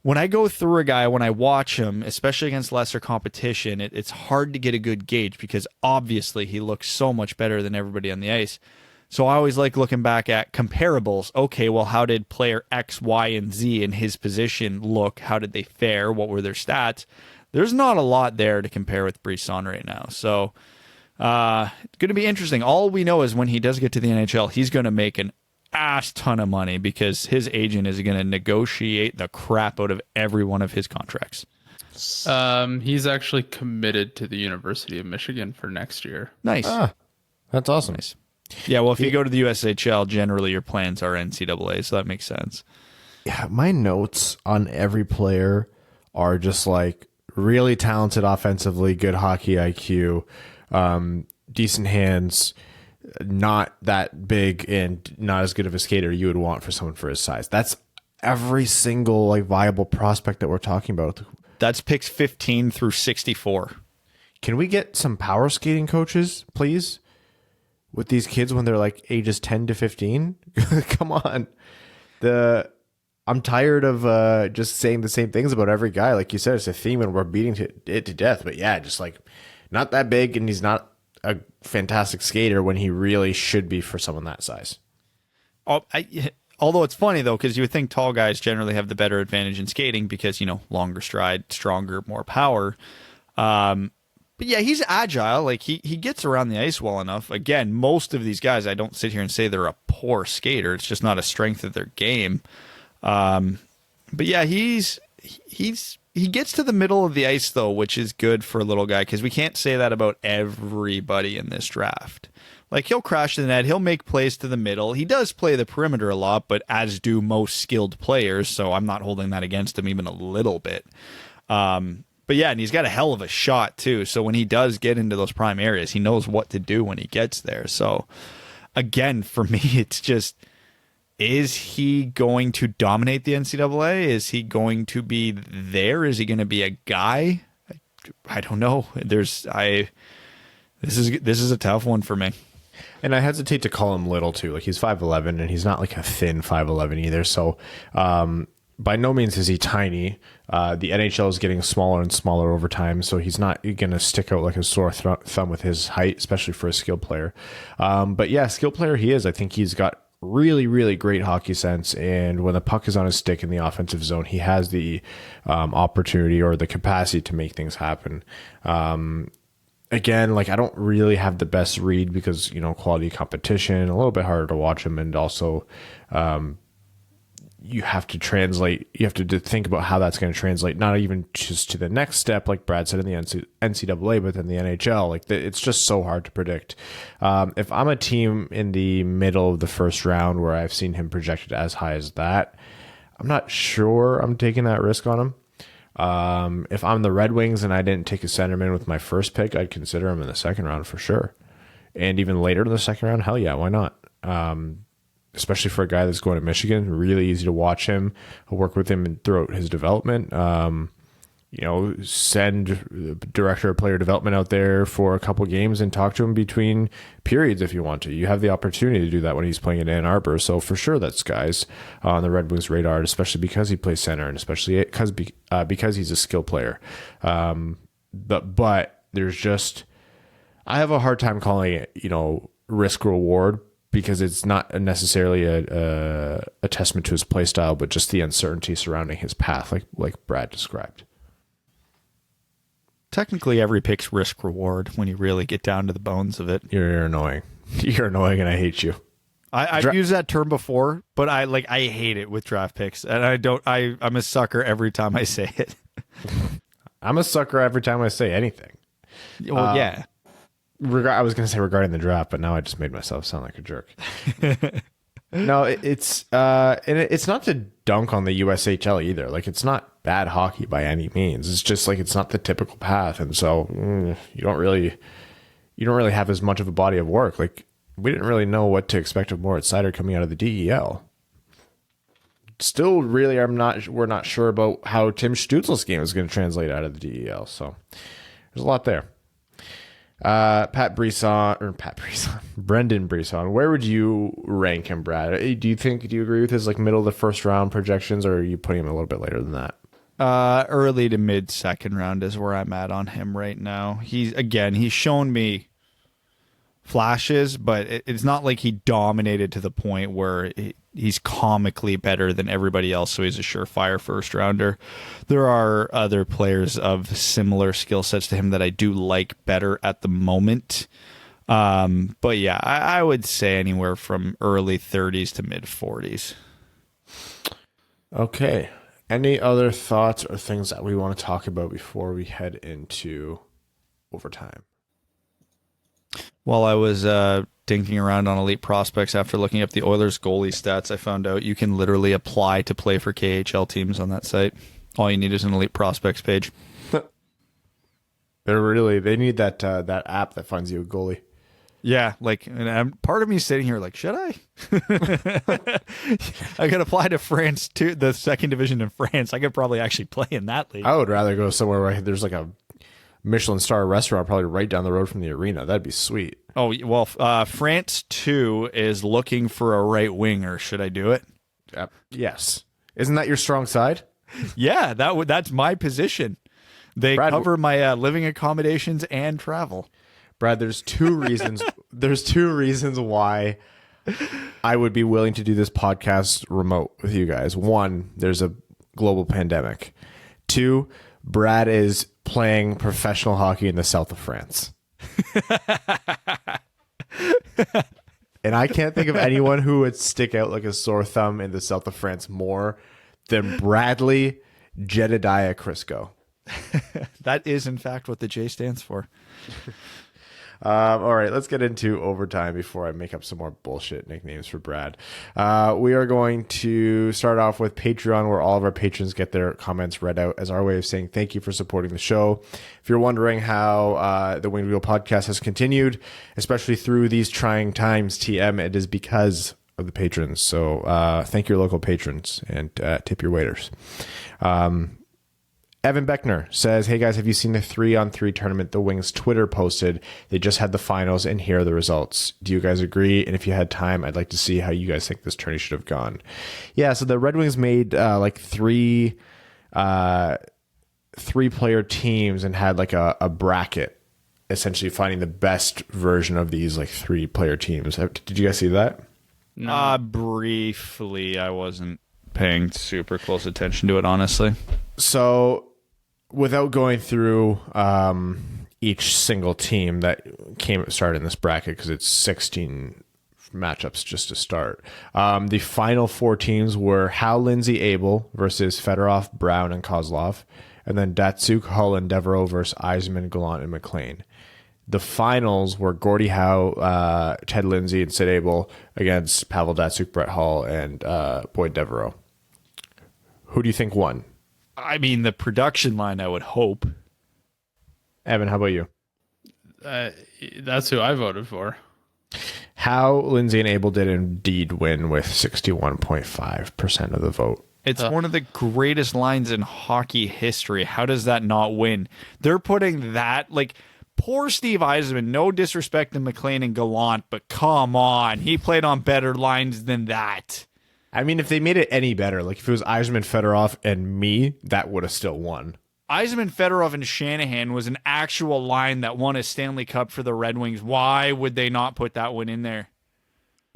When I go through a guy, when I watch him, especially against lesser competition, it's hard to get a good gauge because obviously he looks so much better than everybody on the ice. So I always like looking back at comparables. Okay, well, how did player X, Y, and Z in his position look? How did they fare? What were their stats? There's not a lot there to compare with Brisson right now. So it's going to be interesting. All we know is when he does get to the NHL, he's going to make an ass ton of money because his agent is going to negotiate the crap out of every one of his contracts. He's actually committed to the University of Michigan for next year. Nice. That's awesome. Nice. Yeah, well, if you go to the USHL, generally your plans are NCAA, so that makes sense. Yeah, my notes on every player are just like really talented offensively, good hockey IQ, decent hands, not that big and not as good of a skater you would want for someone for his size. That's every single like viable prospect that we're talking about. That's picks 15 through 64. Can we get some power skating coaches, please, with these kids when they're like ages 10 to 15? Come on. I'm tired of just saying the same things about every guy. Like you said, it's a theme and we're beating it to death. But yeah, just like not that big and he's not a fantastic skater when he really should be for someone that size. Although it's funny though, because you would think tall guys generally have the better advantage in skating because, longer stride, stronger, more power. But yeah, he's agile. Like he gets around the ice well enough. Again, most of these guys, I don't sit here and say they're a poor skater. It's just not a strength of their game. But yeah, he gets to the middle of the ice, though, which is good for a little guy, because we can't say that about everybody in this draft. Like, he'll crash the net, he'll make plays to the middle. He does play the perimeter a lot, but as do most skilled players, so I'm not holding that against him even a little bit. But yeah, and he's got a hell of a shot, too, so when he does get into those prime areas, he knows what to do when he gets there. So, again, for me, it's just... Is he going to dominate the NCAA? Is he going to be there? Is he going to be a guy? I don't know. This is a tough one for me. And I hesitate to call him little too. Like he's 5'11", and he's not like a thin 5'11" either. So, by no means is he tiny. The NHL is getting smaller and smaller over time, so he's not going to stick out like a sore thumb with his height, especially for a skilled player. But yeah, skilled player he is. I think he's got really, really great hockey sense, and when the puck is on his stick in the offensive zone, he has the opportunity or the capacity to make things happen. Again, like I don't really have the best read because, you know, quality competition, a little bit harder to watch him, and also you have to translate, you have to think about how that's going to translate, not even just to the next step, like Brad said in the NCAA, but then the NHL. Like it's just so hard to predict. If I'm a team in the middle of the first round where I've seen him projected as high as that, I'm not sure I'm taking that risk on him. If I'm the Red Wings and I didn't take a centerman with my first pick, I'd consider him in the second round for sure. And even later in the second round, hell yeah, why not? Especially for a guy that's going to Michigan, really easy to watch him. I'll work with him throughout his development. You know, send the director of player development out there for a couple games and talk to him between periods if you want to. You have the opportunity to do that when he's playing in Ann Arbor. So for sure, that's guys on the Red Wings radar, especially because he plays center and especially because he's a skill player. But there's just, I have a hard time calling it, you know, risk reward, because it's not necessarily a testament to his play style, but just the uncertainty surrounding his path, like Brad described. Technically, every pick's risk reward when you really get down to the bones of it. You're annoying. You're annoying, and I hate you. I've used that term before, but I hate it with draft picks, and I'm a sucker every time I say it. I'm a sucker every time I say anything. Well, yeah. I was going to say regarding the draft, but now I just made myself sound like a jerk. No, it's not to dunk on the USHL either. Like, it's not bad hockey by any means. It's just like it's not the typical path, and so you don't really have as much of a body of work. Like, we didn't really know what to expect of Moritz Seider coming out of the DEL. Still, really, we're not sure about how Tim Stützle's game is going to translate out of the DEL. So there's a lot there. Brendan Brisson, where would you rank him, Brad? Do you agree with his like middle of the first round projections, or are you putting him a little bit later than that? Early to mid second round is where I'm at on him right now. He's shown me flashes, but it's not like he dominated to the point where he's comically better than everybody else, so he's a surefire first rounder. There are other players of similar skill sets to him that I do like better at the moment. But yeah, I would say anywhere from early 30s to mid 40s. Okay. Any other thoughts or things that we want to talk about before we head into overtime? While I was dinking around on Elite Prospects after looking up the Oilers goalie stats, I found out you can literally apply to play for KHL teams on that site. All you need is an Elite Prospects page. They need that app that finds you a goalie. Yeah, like, and part of me sitting here like, should I? I could apply to France too, the second division in France. I could probably actually play in that league. I would rather go somewhere where there's like a Michelin star restaurant probably right down the road from the arena. That'd be sweet. Oh, well, France 2 is looking for a right winger. Should I do it? Yes. Isn't that your strong side? Yeah, that's my position. They cover my living accommodations and travel. Brad, there's two reasons. There's two reasons why I would be willing to do this podcast remote with you guys. One, there's a global pandemic. Two, Brad is playing professional hockey in the south of France. And I can't think of anyone who would stick out like a sore thumb in the south of France more than Bradley Jedediah Crisco. That is, in fact, what the J stands for. All right, let's get into overtime before I make up some more bullshit nicknames for Brad. We are going to start off with Patreon, where all of our patrons get their comments read out as our way of saying thank you for supporting the show. If you're wondering how the Winged Wheel podcast has continued, especially through these trying times, TM, it is because of the patrons. So thank your local patrons and tip your waiters. Evan Beckner says, hey guys, have you seen the 3-on-3 tournament the Wings Twitter posted? They just had the finals and here are the results. Do you guys agree? And if you had time, I'd like to see how you guys think this tourney should have gone. Yeah, so the Red Wings made like three-player teams and had like a bracket, essentially finding the best version of these like 3-player teams. Did you guys see that? No. Briefly. I wasn't paying super close attention to it, honestly. So without going through each single team that started in this bracket, because it's 16 matchups just to start. The final 4 teams were Hal, Lindsay, Abel versus Fedorov, Brown, and Kozlov. And then Datsuk, Hull, and Devereaux versus Eisman, Gallant, and McLean. The finals were Gordie Howe, Ted Lindsay, and Sid Abel against Pavel Datsuk, Brett Hull, and Boyd Devereaux. Who do you think won? I mean, the production line, I would hope. Evan, how about you? That's who I voted for. Howe, Lindsay, and Abel did indeed win with 61.5% of the vote. It's one of the greatest lines in hockey history. How does that not win? They're putting that, like, poor Steve Yzerman, no disrespect to McLean and Gallant, but come on. He played on better lines than that. I mean, if they made it any better, like if it was Yzerman, Fedorov, and me, that would have still won. Yzerman, Fedorov, and Shanahan was an actual line that won a Stanley Cup for the Red Wings. Why would they not put that one in there?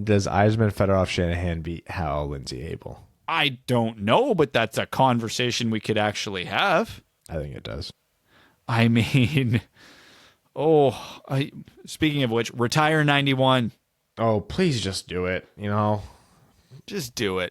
Does Yzerman, Fedorov, Shanahan beat Howe, Lindsay, Abel? I don't know, but that's a conversation we could actually have. I think it does. I mean, speaking of which, retire 91. Oh, please just do it, you know? Just do it.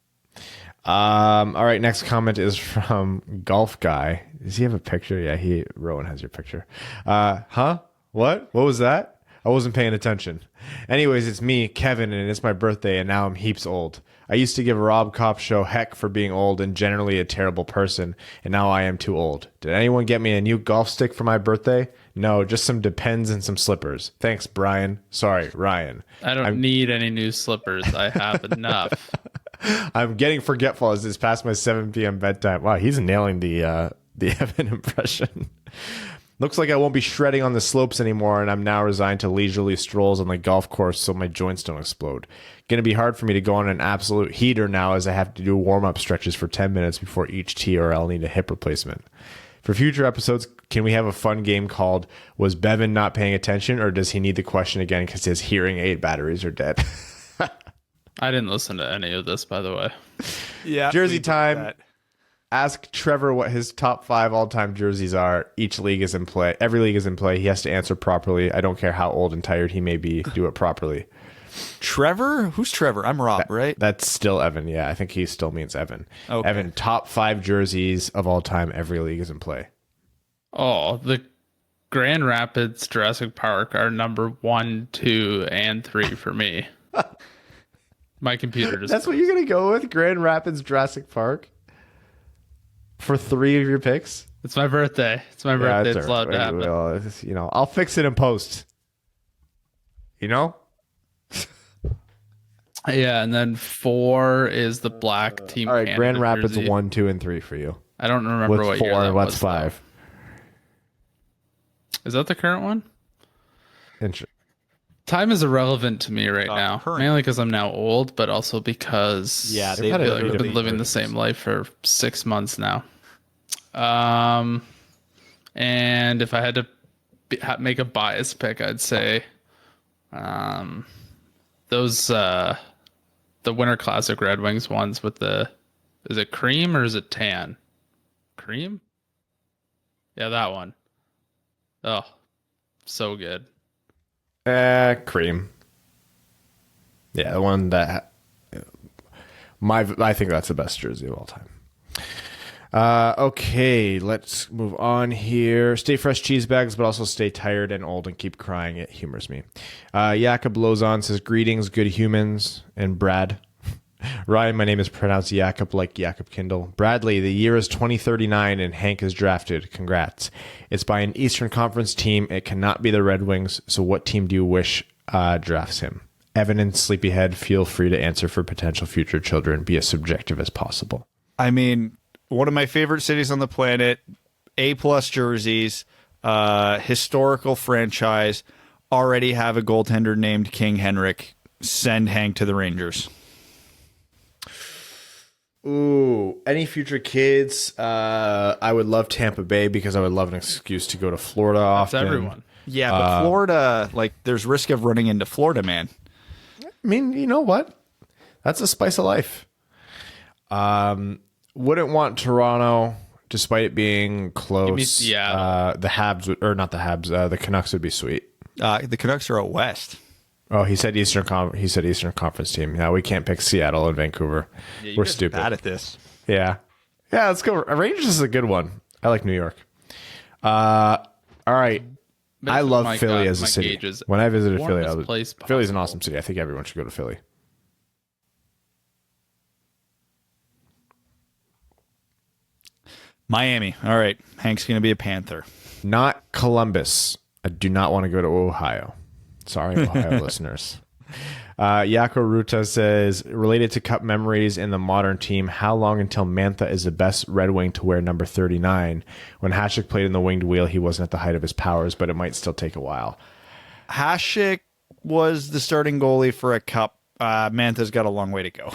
All right, next comment is from Golf Guy. Does he have a picture? Yeah, Rowan has your picture. Huh? What was that? I wasn't paying attention. Anyways, it's me, Kevin, and it's my birthday, and now I'm heaps old. I used to give Rob Kopshow heck for being old and generally a terrible person, and now I am too old. Did anyone get me a new golf stick for my birthday? No, just some Depends and some slippers. Thanks, Brian. Sorry, Ryan. I don't need any new slippers. I have enough. I'm getting forgetful as it's past my 7 p.m. bedtime. Wow, he's nailing the Evan impression. Looks like I won't be shredding on the slopes anymore, and I'm now resigned to leisurely strolls on the golf course so my joints don't explode. Going to be hard for me to go on an absolute heater now as I have to do warm-up stretches for 10 minutes before each tee or I'll need a hip replacement. For future episodes, can we have a fun game called Was Bevan Not Paying Attention, or does he need the question again because his hearing aid batteries are dead? I didn't listen to any of this, by the way. Yeah. Jersey time. Ask Trevor what his top 5 all-time jerseys are. Each league is in play. Every league is in play. He has to answer properly. I don't care how old and tired he may be. Do it properly. Trevor? Who's Trevor? I'm Rob, right? That's still Evan. Yeah, I think he still means Evan. Okay. Evan, top 5 jerseys of all time. Every league is in play. Oh, the Grand Rapids Jurassic Park are number 1, 2, and 3 for me. My computer just... That's what you're going to go with? Grand Rapids Jurassic Park? For 3 of your picks? It's my birthday. It's my birthday. It's allowed to happen. Well, you know, I'll fix it in post. You know? Yeah, and then 4 is the black team. All right, Canada Grand Rapids jersey. 1, 2, and 3 for you. I don't remember What's what 4 year that and what's was, 5? though. Is that the current one? Interesting. Time is irrelevant to me right now, current. mainly because I'm now old, but also because Yeah, I they've feel had a like I've really been living the good same life for 6 months now. And if I had to make a bias pick, I'd say those the Winter Classic Red Wings ones with is it cream or is it tan? Cream? Yeah, that one. Oh, so good. Cream. Yeah, the one that I think that's the best jersey of all time. Okay, let's move on here. Stay fresh cheese bags, but also stay tired and old and keep crying. It humors me. Jakob Lozon says, greetings, good humans. And Brad. Ryan, my name is pronounced Jakob like Jakob Kindle. Bradley, the year is 2039 and Hank is drafted. Congrats. It's by an Eastern Conference team. It cannot be the Red Wings. So what team do you wish drafts him? Evan and Sleepyhead, feel free to answer for potential future children. Be as subjective as possible. I mean, one of my favorite cities on the planet, A-plus jerseys, historical franchise, already have a goaltender named King Henrik. Send Hank to the Rangers. Ooh, any future kids? I would love Tampa Bay because I would love an excuse to go to Florida That's often. everyone. Yeah, but Florida, like, there's risk of running into Florida, man. I mean, you know what? That's a spice of life. Wouldn't want Toronto, despite it being close. Seattle. The Habs, or not the Habs, the Canucks would be sweet. The Canucks are out west. Oh, he said Eastern Conference team. Yeah, we can't pick Seattle and Vancouver. Yeah, We're stupid. Bad at this. Yeah, let's go. Rangers is a good one. I like New York. All right. I love Philly as a city. When I visited Philly, Philly's an awesome city. I think everyone should go to Philly. Miami. All right. Hank's going to be a Panther. Not Columbus. I do not want to go to Ohio. Sorry, Ohio listeners. Yako Ruta says, related to cup memories in the modern team, how long until Mantha is the best Red Wing to wear number 39? When Hasek played in the winged wheel, he wasn't at the height of his powers, but it might still take a while. Hasek was the starting goalie for a cup. Mantha's got a long way to go.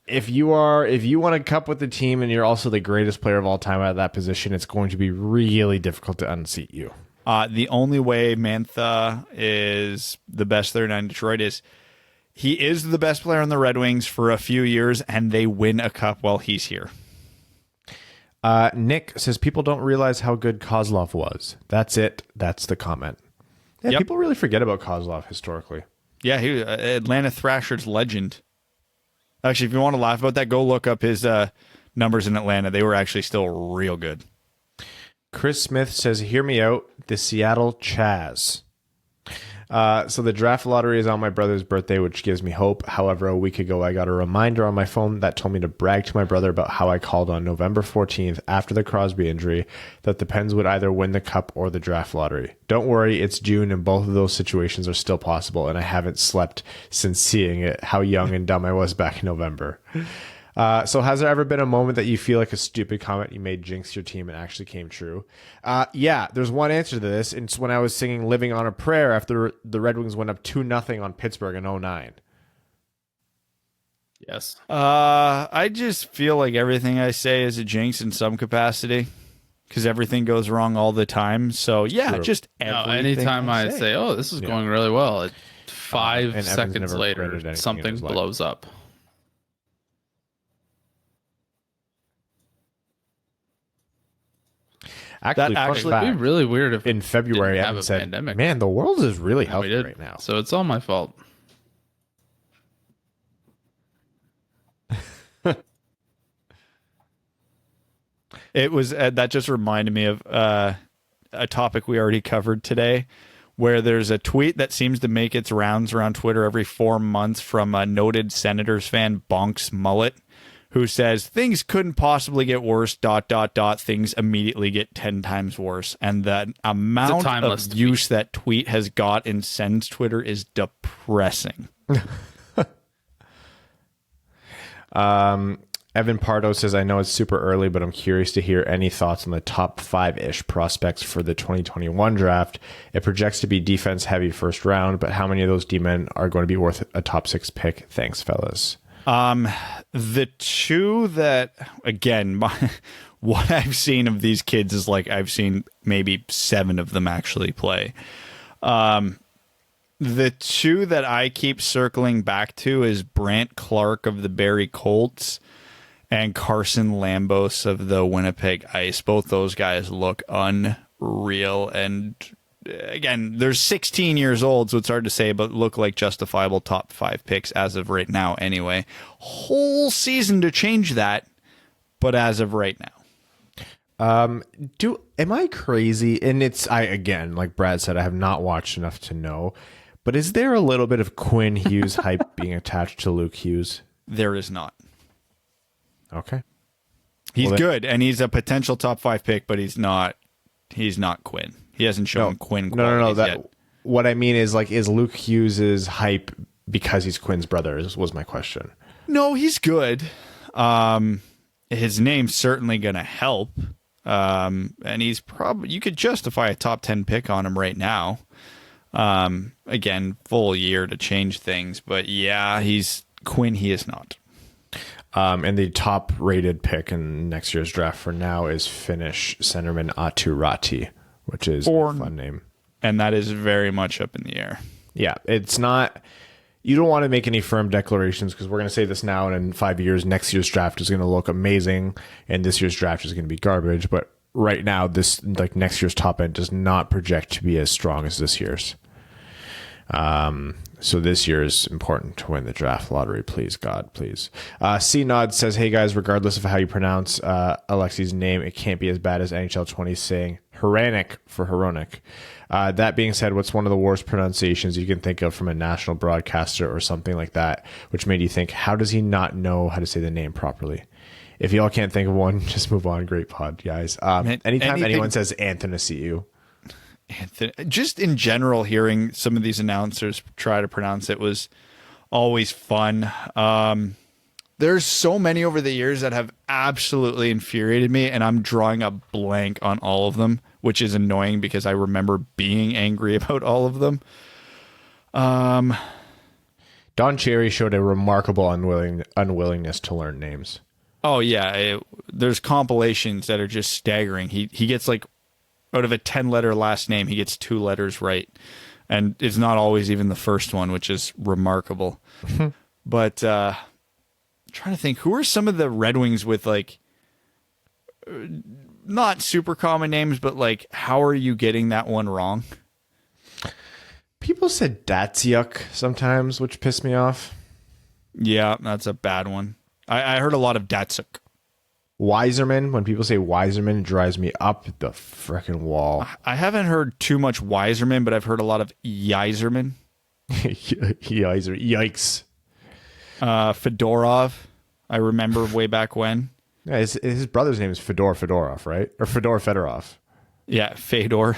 If you want a cup with the team and you're also the greatest player of all time at that position, it's going to be really difficult to unseat you. The only way Mantha is the best 39 in Detroit is he is the best player on the Red Wings for a few years, and they win a cup while he's here. Nick says people don't realize how good Kozlov was. That's it. That's the comment. Yeah, Yep. People really forget about Kozlov historically. Yeah, he Atlanta Thrashers legend. Actually, if you want to laugh about that, go look up his numbers in Atlanta. They were actually still real good. Chris Smith says, hear me out, the Seattle Chaz. So the draft lottery is on my brother's birthday, which gives me hope. However, a week ago, I got a reminder on my phone that told me to brag to my brother about how I called on November 14th after the Crosby injury that the Pens would either win the cup or the draft lottery. Don't worry, it's June and both of those situations are still possible, and I haven't slept since seeing it, how young and dumb I was back in November. So has there ever been a moment that you feel like a stupid comment you made jinx your team and actually came true? Yeah, there's one answer to this. It's when I was singing Living on a Prayer after the Red Wings went up 2-0 on Pittsburgh in 2009. Yes. I just feel like everything I say is a jinx in some capacity because everything goes wrong all the time. So, yeah, True. just everything. Anytime I say, oh, this is going really well, 5 Evans seconds never later, regretted anything in something his life. blows up. Actually, That fun actually- fact, It'd be really weird if in February, didn't have Evan a said, pandemic. man, the world is really we healthy did. right now. So it's all my fault. It was that just reminded me of a topic we already covered today, where there's a tweet that seems to make its rounds around Twitter every 4 months from a noted Senators fan, Bonks Mullet, who says things couldn't possibly get worse. ... Things immediately get 10 times worse, and the amount timeless of use that tweet has got in Sens Twitter is depressing. Evan Pardo says, I know it's super early, but I'm curious to hear any thoughts on the top 5-ish prospects for the 2021 draft. It projects to be defense heavy first round, but how many of those D-men are going to be worth a top 6 pick? Thanks, fellas. The two that, again, what I've seen of these kids is like I've seen maybe 7 of them actually play. The two that I keep circling back to is Brant Clark of the Barrie Colts and Carson Lambos of the Winnipeg Ice. Both those guys look unreal. And again, they're 16 years old, so it's hard to say, but look like justifiable top 5 picks as of right now anyway. Whole season to change that, but as of right now. Am I crazy? And again, like Brad said, I have not watched enough to know, but is there a little bit of Quinn Hughes hype being attached to Luke Hughes? There is not. Okay. He's good, and he's a potential top 5 pick, but he's not Quinn. He hasn't shown Quinn qualities yet. What I mean is, like, is Luke Hughes' hype because he's Quinn's brother was my question. No, he's good. His name's certainly going to help. And he's probably, you could justify a top 10 pick on him right now. Again, full year to change things, but yeah, Quinn, he is not. And the top rated pick in next year's draft for now is Finnish centerman Atu Ratti, which is a fun name. And that is very much up in the air. Yeah, it's not. You don't want to make any firm declarations because we're going to say this now, and in 5 years, next year's draft is going to look amazing, and this year's draft is going to be garbage. But right now, this next year's top end does not project to be as strong as this year's. So this year is important to win the draft lottery. Please, God, please. C Nod says, "Hey guys, regardless of how you pronounce Alexi's name, it can't be as bad as NHL 20 saying Hranek for Hronik. That being said, what's one of the worst pronunciations you can think of from a national broadcaster or something like that, which made you think, how does he not know how to say the name properly? If y'all can't think of one, just move on. Great pod, guys. Anytime anyone says Athanasiou. Just in general, hearing some of these announcers try to pronounce it was always fun. There's so many over the years that have absolutely infuriated me, and I'm drawing a blank on all of them, which is annoying because I remember being angry about all of them. Don Cherry showed a remarkable unwillingness to learn names. Oh, yeah. There's compilations that are just staggering. He gets out of a 10-letter last name, he gets 2 letters right. And it's not always even the first one, which is remarkable. But trying to think, who are some of the Red Wings with not super common names, but how are you getting that one wrong? People said Datsuk sometimes, which pissed me off. Yeah, that's a bad one. I heard a lot of Datsuk. Weiserman, when people say Weiserman, it drives me up the frickin' wall. I haven't heard too much Weiserman, but I've heard a lot of Yzerman. Yikes. Fedorov, I remember way back when. Yeah, his brother's name is Fedorov, right? Or Fedorov. Yeah, Fedor.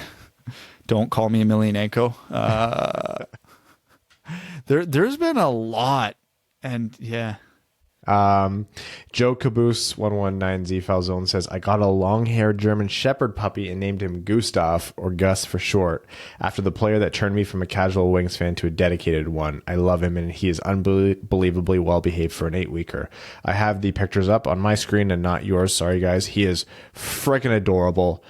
Don't call me Emelianenko. There's been a lot, and yeah. Joe Caboose 119Z Falzone says, I got a long-haired German Shepherd puppy and named him Gustav, or Gus for short, after the player that turned me from a casual Wings fan to a dedicated one. I love him, and he is unbelievably well-behaved for an 8-weeker. I have the pictures up on my screen and not yours. Sorry, guys. He is freaking adorable.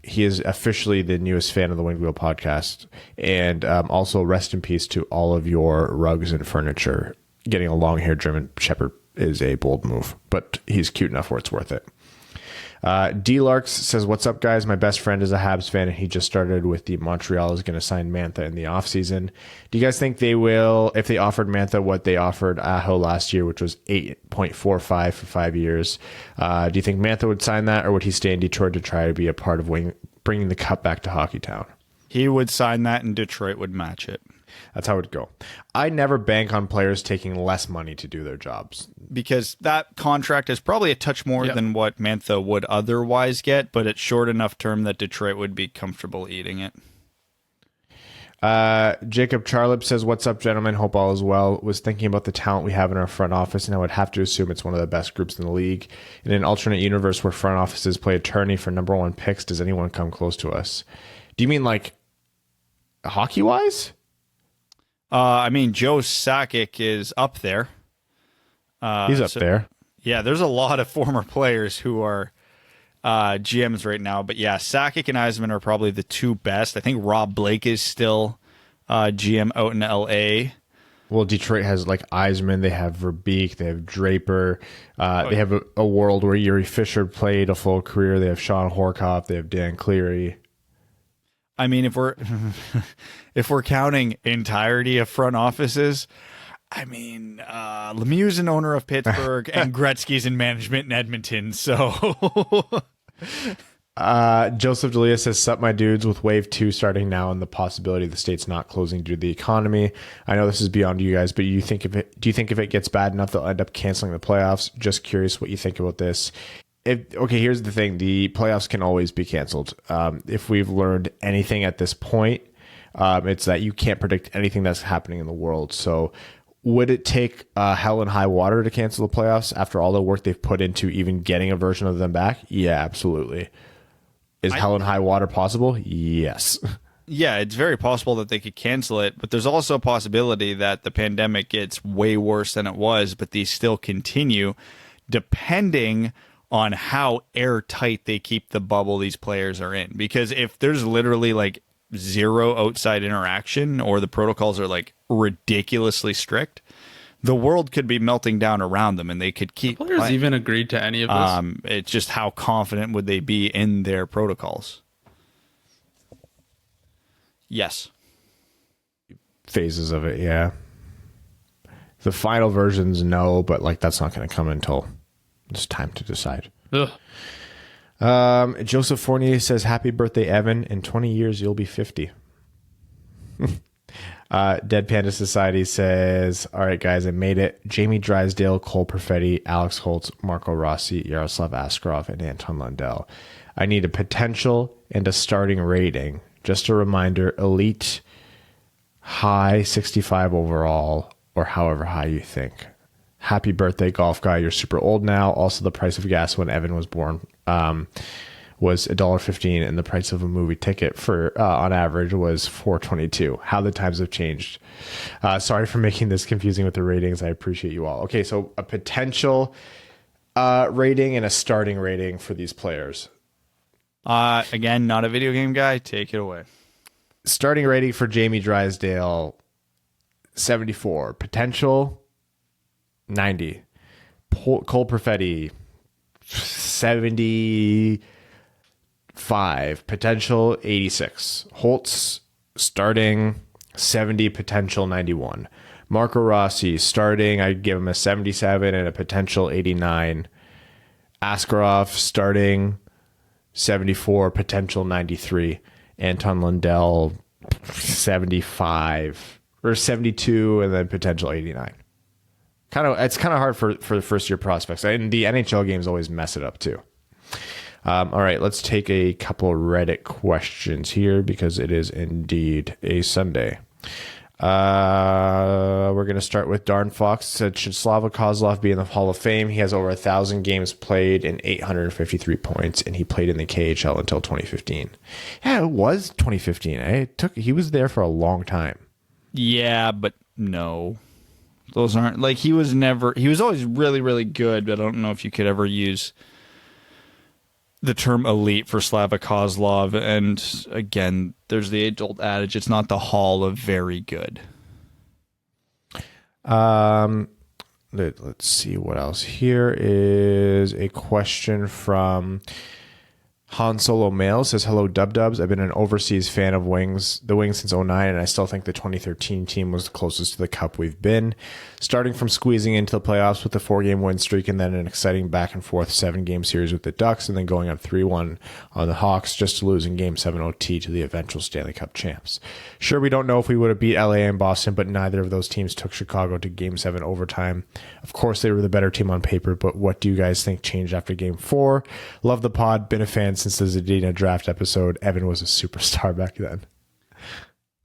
He is officially the newest fan of the Winged Wheel podcast. And also, rest in peace to all of your rugs and furniture. Getting a long-haired German Shepherd is a bold move, but he's cute enough where it's worth it. D. Larks says, what's up, guys? My best friend is a Habs fan, and he just started with the Montreal is going to sign Mantha in the offseason. Do you guys think they will, if they offered Mantha what they offered Aho last year, which was 8.45 for 5 years, do you think Mantha would sign that, or would he stay in Detroit to try to be a part of bringing the cup back to Hockeytown? He would sign that, and Detroit would match it. That's how it would go. I never bank on players taking less money to do their jobs. Because that contract is probably a touch more than what Mantha would otherwise get, but it's short enough term that Detroit would be comfortable eating it. Jacob Charlip says, what's up, gentlemen? Hope all is well. Was thinking about the talent we have in our front office, and I would have to assume it's one of the best groups in the league. In an alternate universe where front offices play attorney for number 1 picks, does anyone come close to us? Do you mean hockey-wise? Joe Sakic is up there. He's up there. Yeah, there's a lot of former players who are GMs right now. But yeah, Sakic and Eisman are probably the 2 best. I think Rob Blake is still GM out in L.A. Well, Detroit has Eisman, they have Verbeek, they have Draper. They have a world where Yuri Fisher played a full career. They have Sean Horkoff. They have Dan Cleary. I mean, if we're counting entirety of front offices, Lemieux's an owner of Pittsburgh and Gretzky's in management in Edmonton. So, Joseph Delia says, "Sup, my dudes, with Wave 2 starting now and the possibility of the states not closing due to the economy. I know this is beyond you guys, but do you think if it gets bad enough, they'll end up canceling the playoffs? Just curious what you think about this." Here's the thing. The playoffs can always be canceled. If we've learned anything at this point, it's that you can't predict anything that's happening in the world. So would it take hell and high water to cancel the playoffs after all the work they've put into even getting a version of them back? Yeah, absolutely. Is hell and high water possible? Yes. Yeah, it's very possible that they could cancel it, but there's also a possibility that the pandemic gets way worse than it was, but these still continue, depending on how airtight they keep the bubble these players are in. Because if there's literally like zero outside interaction, or the protocols are like ridiculously strict, the world could be melting down around them, and they could keep players playing. Even agreed to any of this? It's just how confident would they be in their protocols? Yes. Phases of it, yeah. The final versions, no, but like that's not going to come until it's time to decide. Ugh. Joseph Fournier says, "Happy birthday, Evan. In 20 years, you'll be 50." Dead Panda Society says, "All right, guys, I made it. Jamie Drysdale, Cole Perfetti, Alex Holtz, Marco Rossi, Yaroslav Askarov, and Anton Lundell. I need a potential and a starting rating. Just a reminder, elite, high 65 overall, or however high you think. Happy birthday, golf guy. You're super old now. Also, the price of gas when Evan was born was $1.15, and the price of a movie ticket for on average was $4.22. How the times have changed. Sorry for making this confusing with the ratings. I appreciate you all." Okay, so a potential rating and a starting rating for these players. Again, not a video game guy. Take it away. Starting rating for Jamie Drysdale, 74. Potential, 90. Cole Perfetti, 75. Potential, 86. Holtz, starting, 70. Potential, 91. Marco Rossi, starting, I'd give him a 77 and a potential 89. Askarov, starting, 74, potential 93. Anton Lundell, 75 or 72, and then potential 89. It's kind of hard for the first year prospects, and the NHL games always mess it up too. All right, let's take a couple of Reddit questions here because it is indeed a Sunday. We're going to start with Darn Fox. Said, "Should Slava Kozlov be in the Hall of Fame? He has over 1,000 games played and 853 points, and he played in the KHL until 2015. Yeah, it was 2015. He was there for a long time. Yeah, but no. Those aren't, like, he was always really, really good, but I don't know if you could ever use the term elite for Slava Kozlov. And again, there's the age-old adage, it's not the hall of very good. Let's see what else. Here is a question from Han Solo Mail. Says, "Hello, Dub Dubs. I've been an overseas fan of the Wings since 2009, and I still think the 2013 team was the closest to the cup we've been. Starting from squeezing into the playoffs with a 4-game win streak and then an exciting back-and-forth 7-game series with the Ducks, and then going up 3-1 on the Hawks just to lose in Game 7 OT to the eventual Stanley Cup champs. Sure, we don't know if we would have beat LA and Boston, but neither of those teams took Chicago to Game 7 overtime. Of course, they were the better team on paper, but what do you guys think changed after Game 4? Love the pod. Been a fan since the Zadina draft episode. Evan was a superstar back then."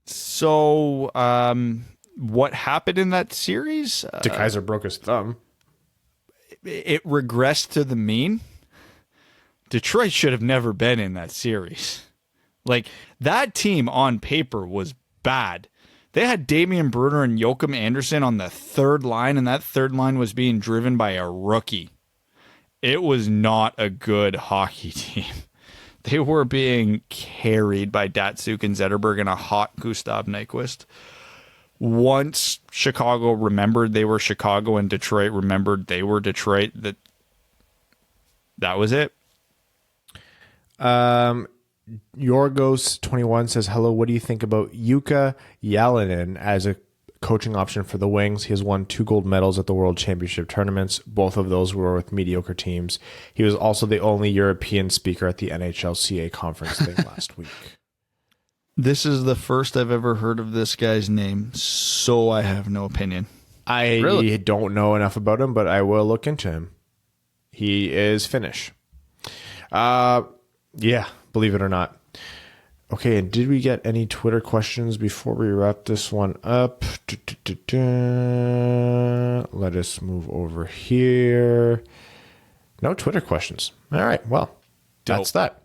So, what happened in that series? DeKaiser broke his thumb. It regressed to the mean. Detroit should have never been in that series. Like, that team on paper was bad. They had Damian Bruner and Joachim Anderson on the third line, and that third line was being driven by a rookie. It was not a good hockey team. They were being carried by Datsuk and Zetterberg and a hot Gustav Nyquist. Once Chicago remembered they were Chicago and Detroit remembered they were Detroit, that was it. Yorgos21 says, "Hello, what do you think about Jukka Jalinen as a coaching option for the Wings? He has won 2 gold medals at the World Championship tournaments. Both of those were with mediocre teams. He was also the only European speaker at the NHLCA conference thing last week." This is the first I've ever heard of this guy's name, so I have no opinion. I really don't know enough about him, but I will look into him. He is Finnish. Yeah, believe it or not. Okay, and did we get any Twitter questions before we wrap this one up? Let us move over here. No Twitter questions. All right, well, that's that.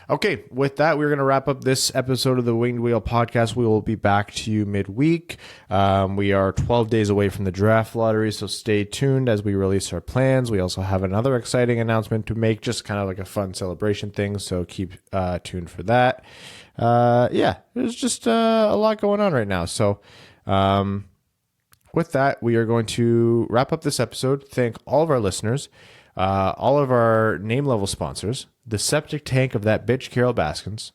Okay, with that, we're going to wrap up this episode of the Winged Wheel podcast. We will be back to you midweek. We are 12 days away from the draft lottery, so stay tuned as we release our plans. We also have another exciting announcement to make, just kind of like a fun celebration thing, so keep tuned for that. There's just a lot going on right now. So with that, we are going to wrap up this episode. Thank all of our listeners. All of our name level sponsors, the septic tank of that bitch Carol Baskins,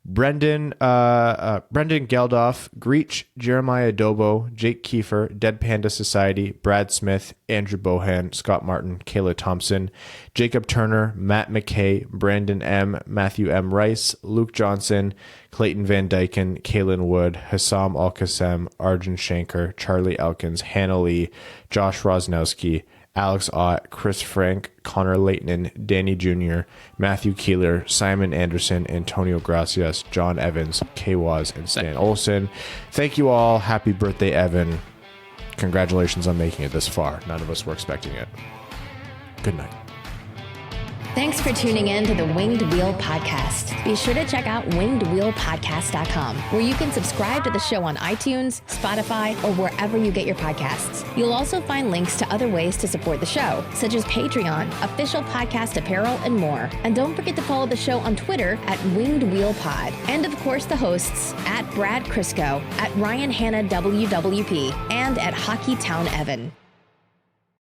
Brendan Geldof, Greach, Jeremiah Adobo, Jake Kiefer, Dead Panda Society, Brad Smith, Andrew Bohan, Scott Martin, Kayla Thompson, Jacob Turner, Matt McKay, Brandon M, Matthew M Rice, Luke Johnson, Clayton Van Dyken, Kaylin Wood, Hassam Al-Qassem, Arjun Shankar, Charlie Elkins, Hannah Lee, Josh Rosnowski, Alex Ott, Chris Frank, Connor Leighton, Danny Jr., Matthew Keeler, Simon Anderson, Antonio Gracias, John Evans, Kay Waz, and Stan Olson. Thank you all. Happy birthday, Evan. Congratulations on making it this far. None of us were expecting it. Good night. Thanks for tuning in to the Winged Wheel Podcast. Be sure to check out wingedwheelpodcast.com, where you can subscribe to the show on iTunes, Spotify, or wherever you get your podcasts. You'll also find links to other ways to support the show, such as Patreon, official podcast apparel, and more. And don't forget to follow the show on Twitter at Winged Wheel Pod. And of course, the hosts at Brad Crisco, at Ryan Hanna WWP, and at Hockey Town Evan.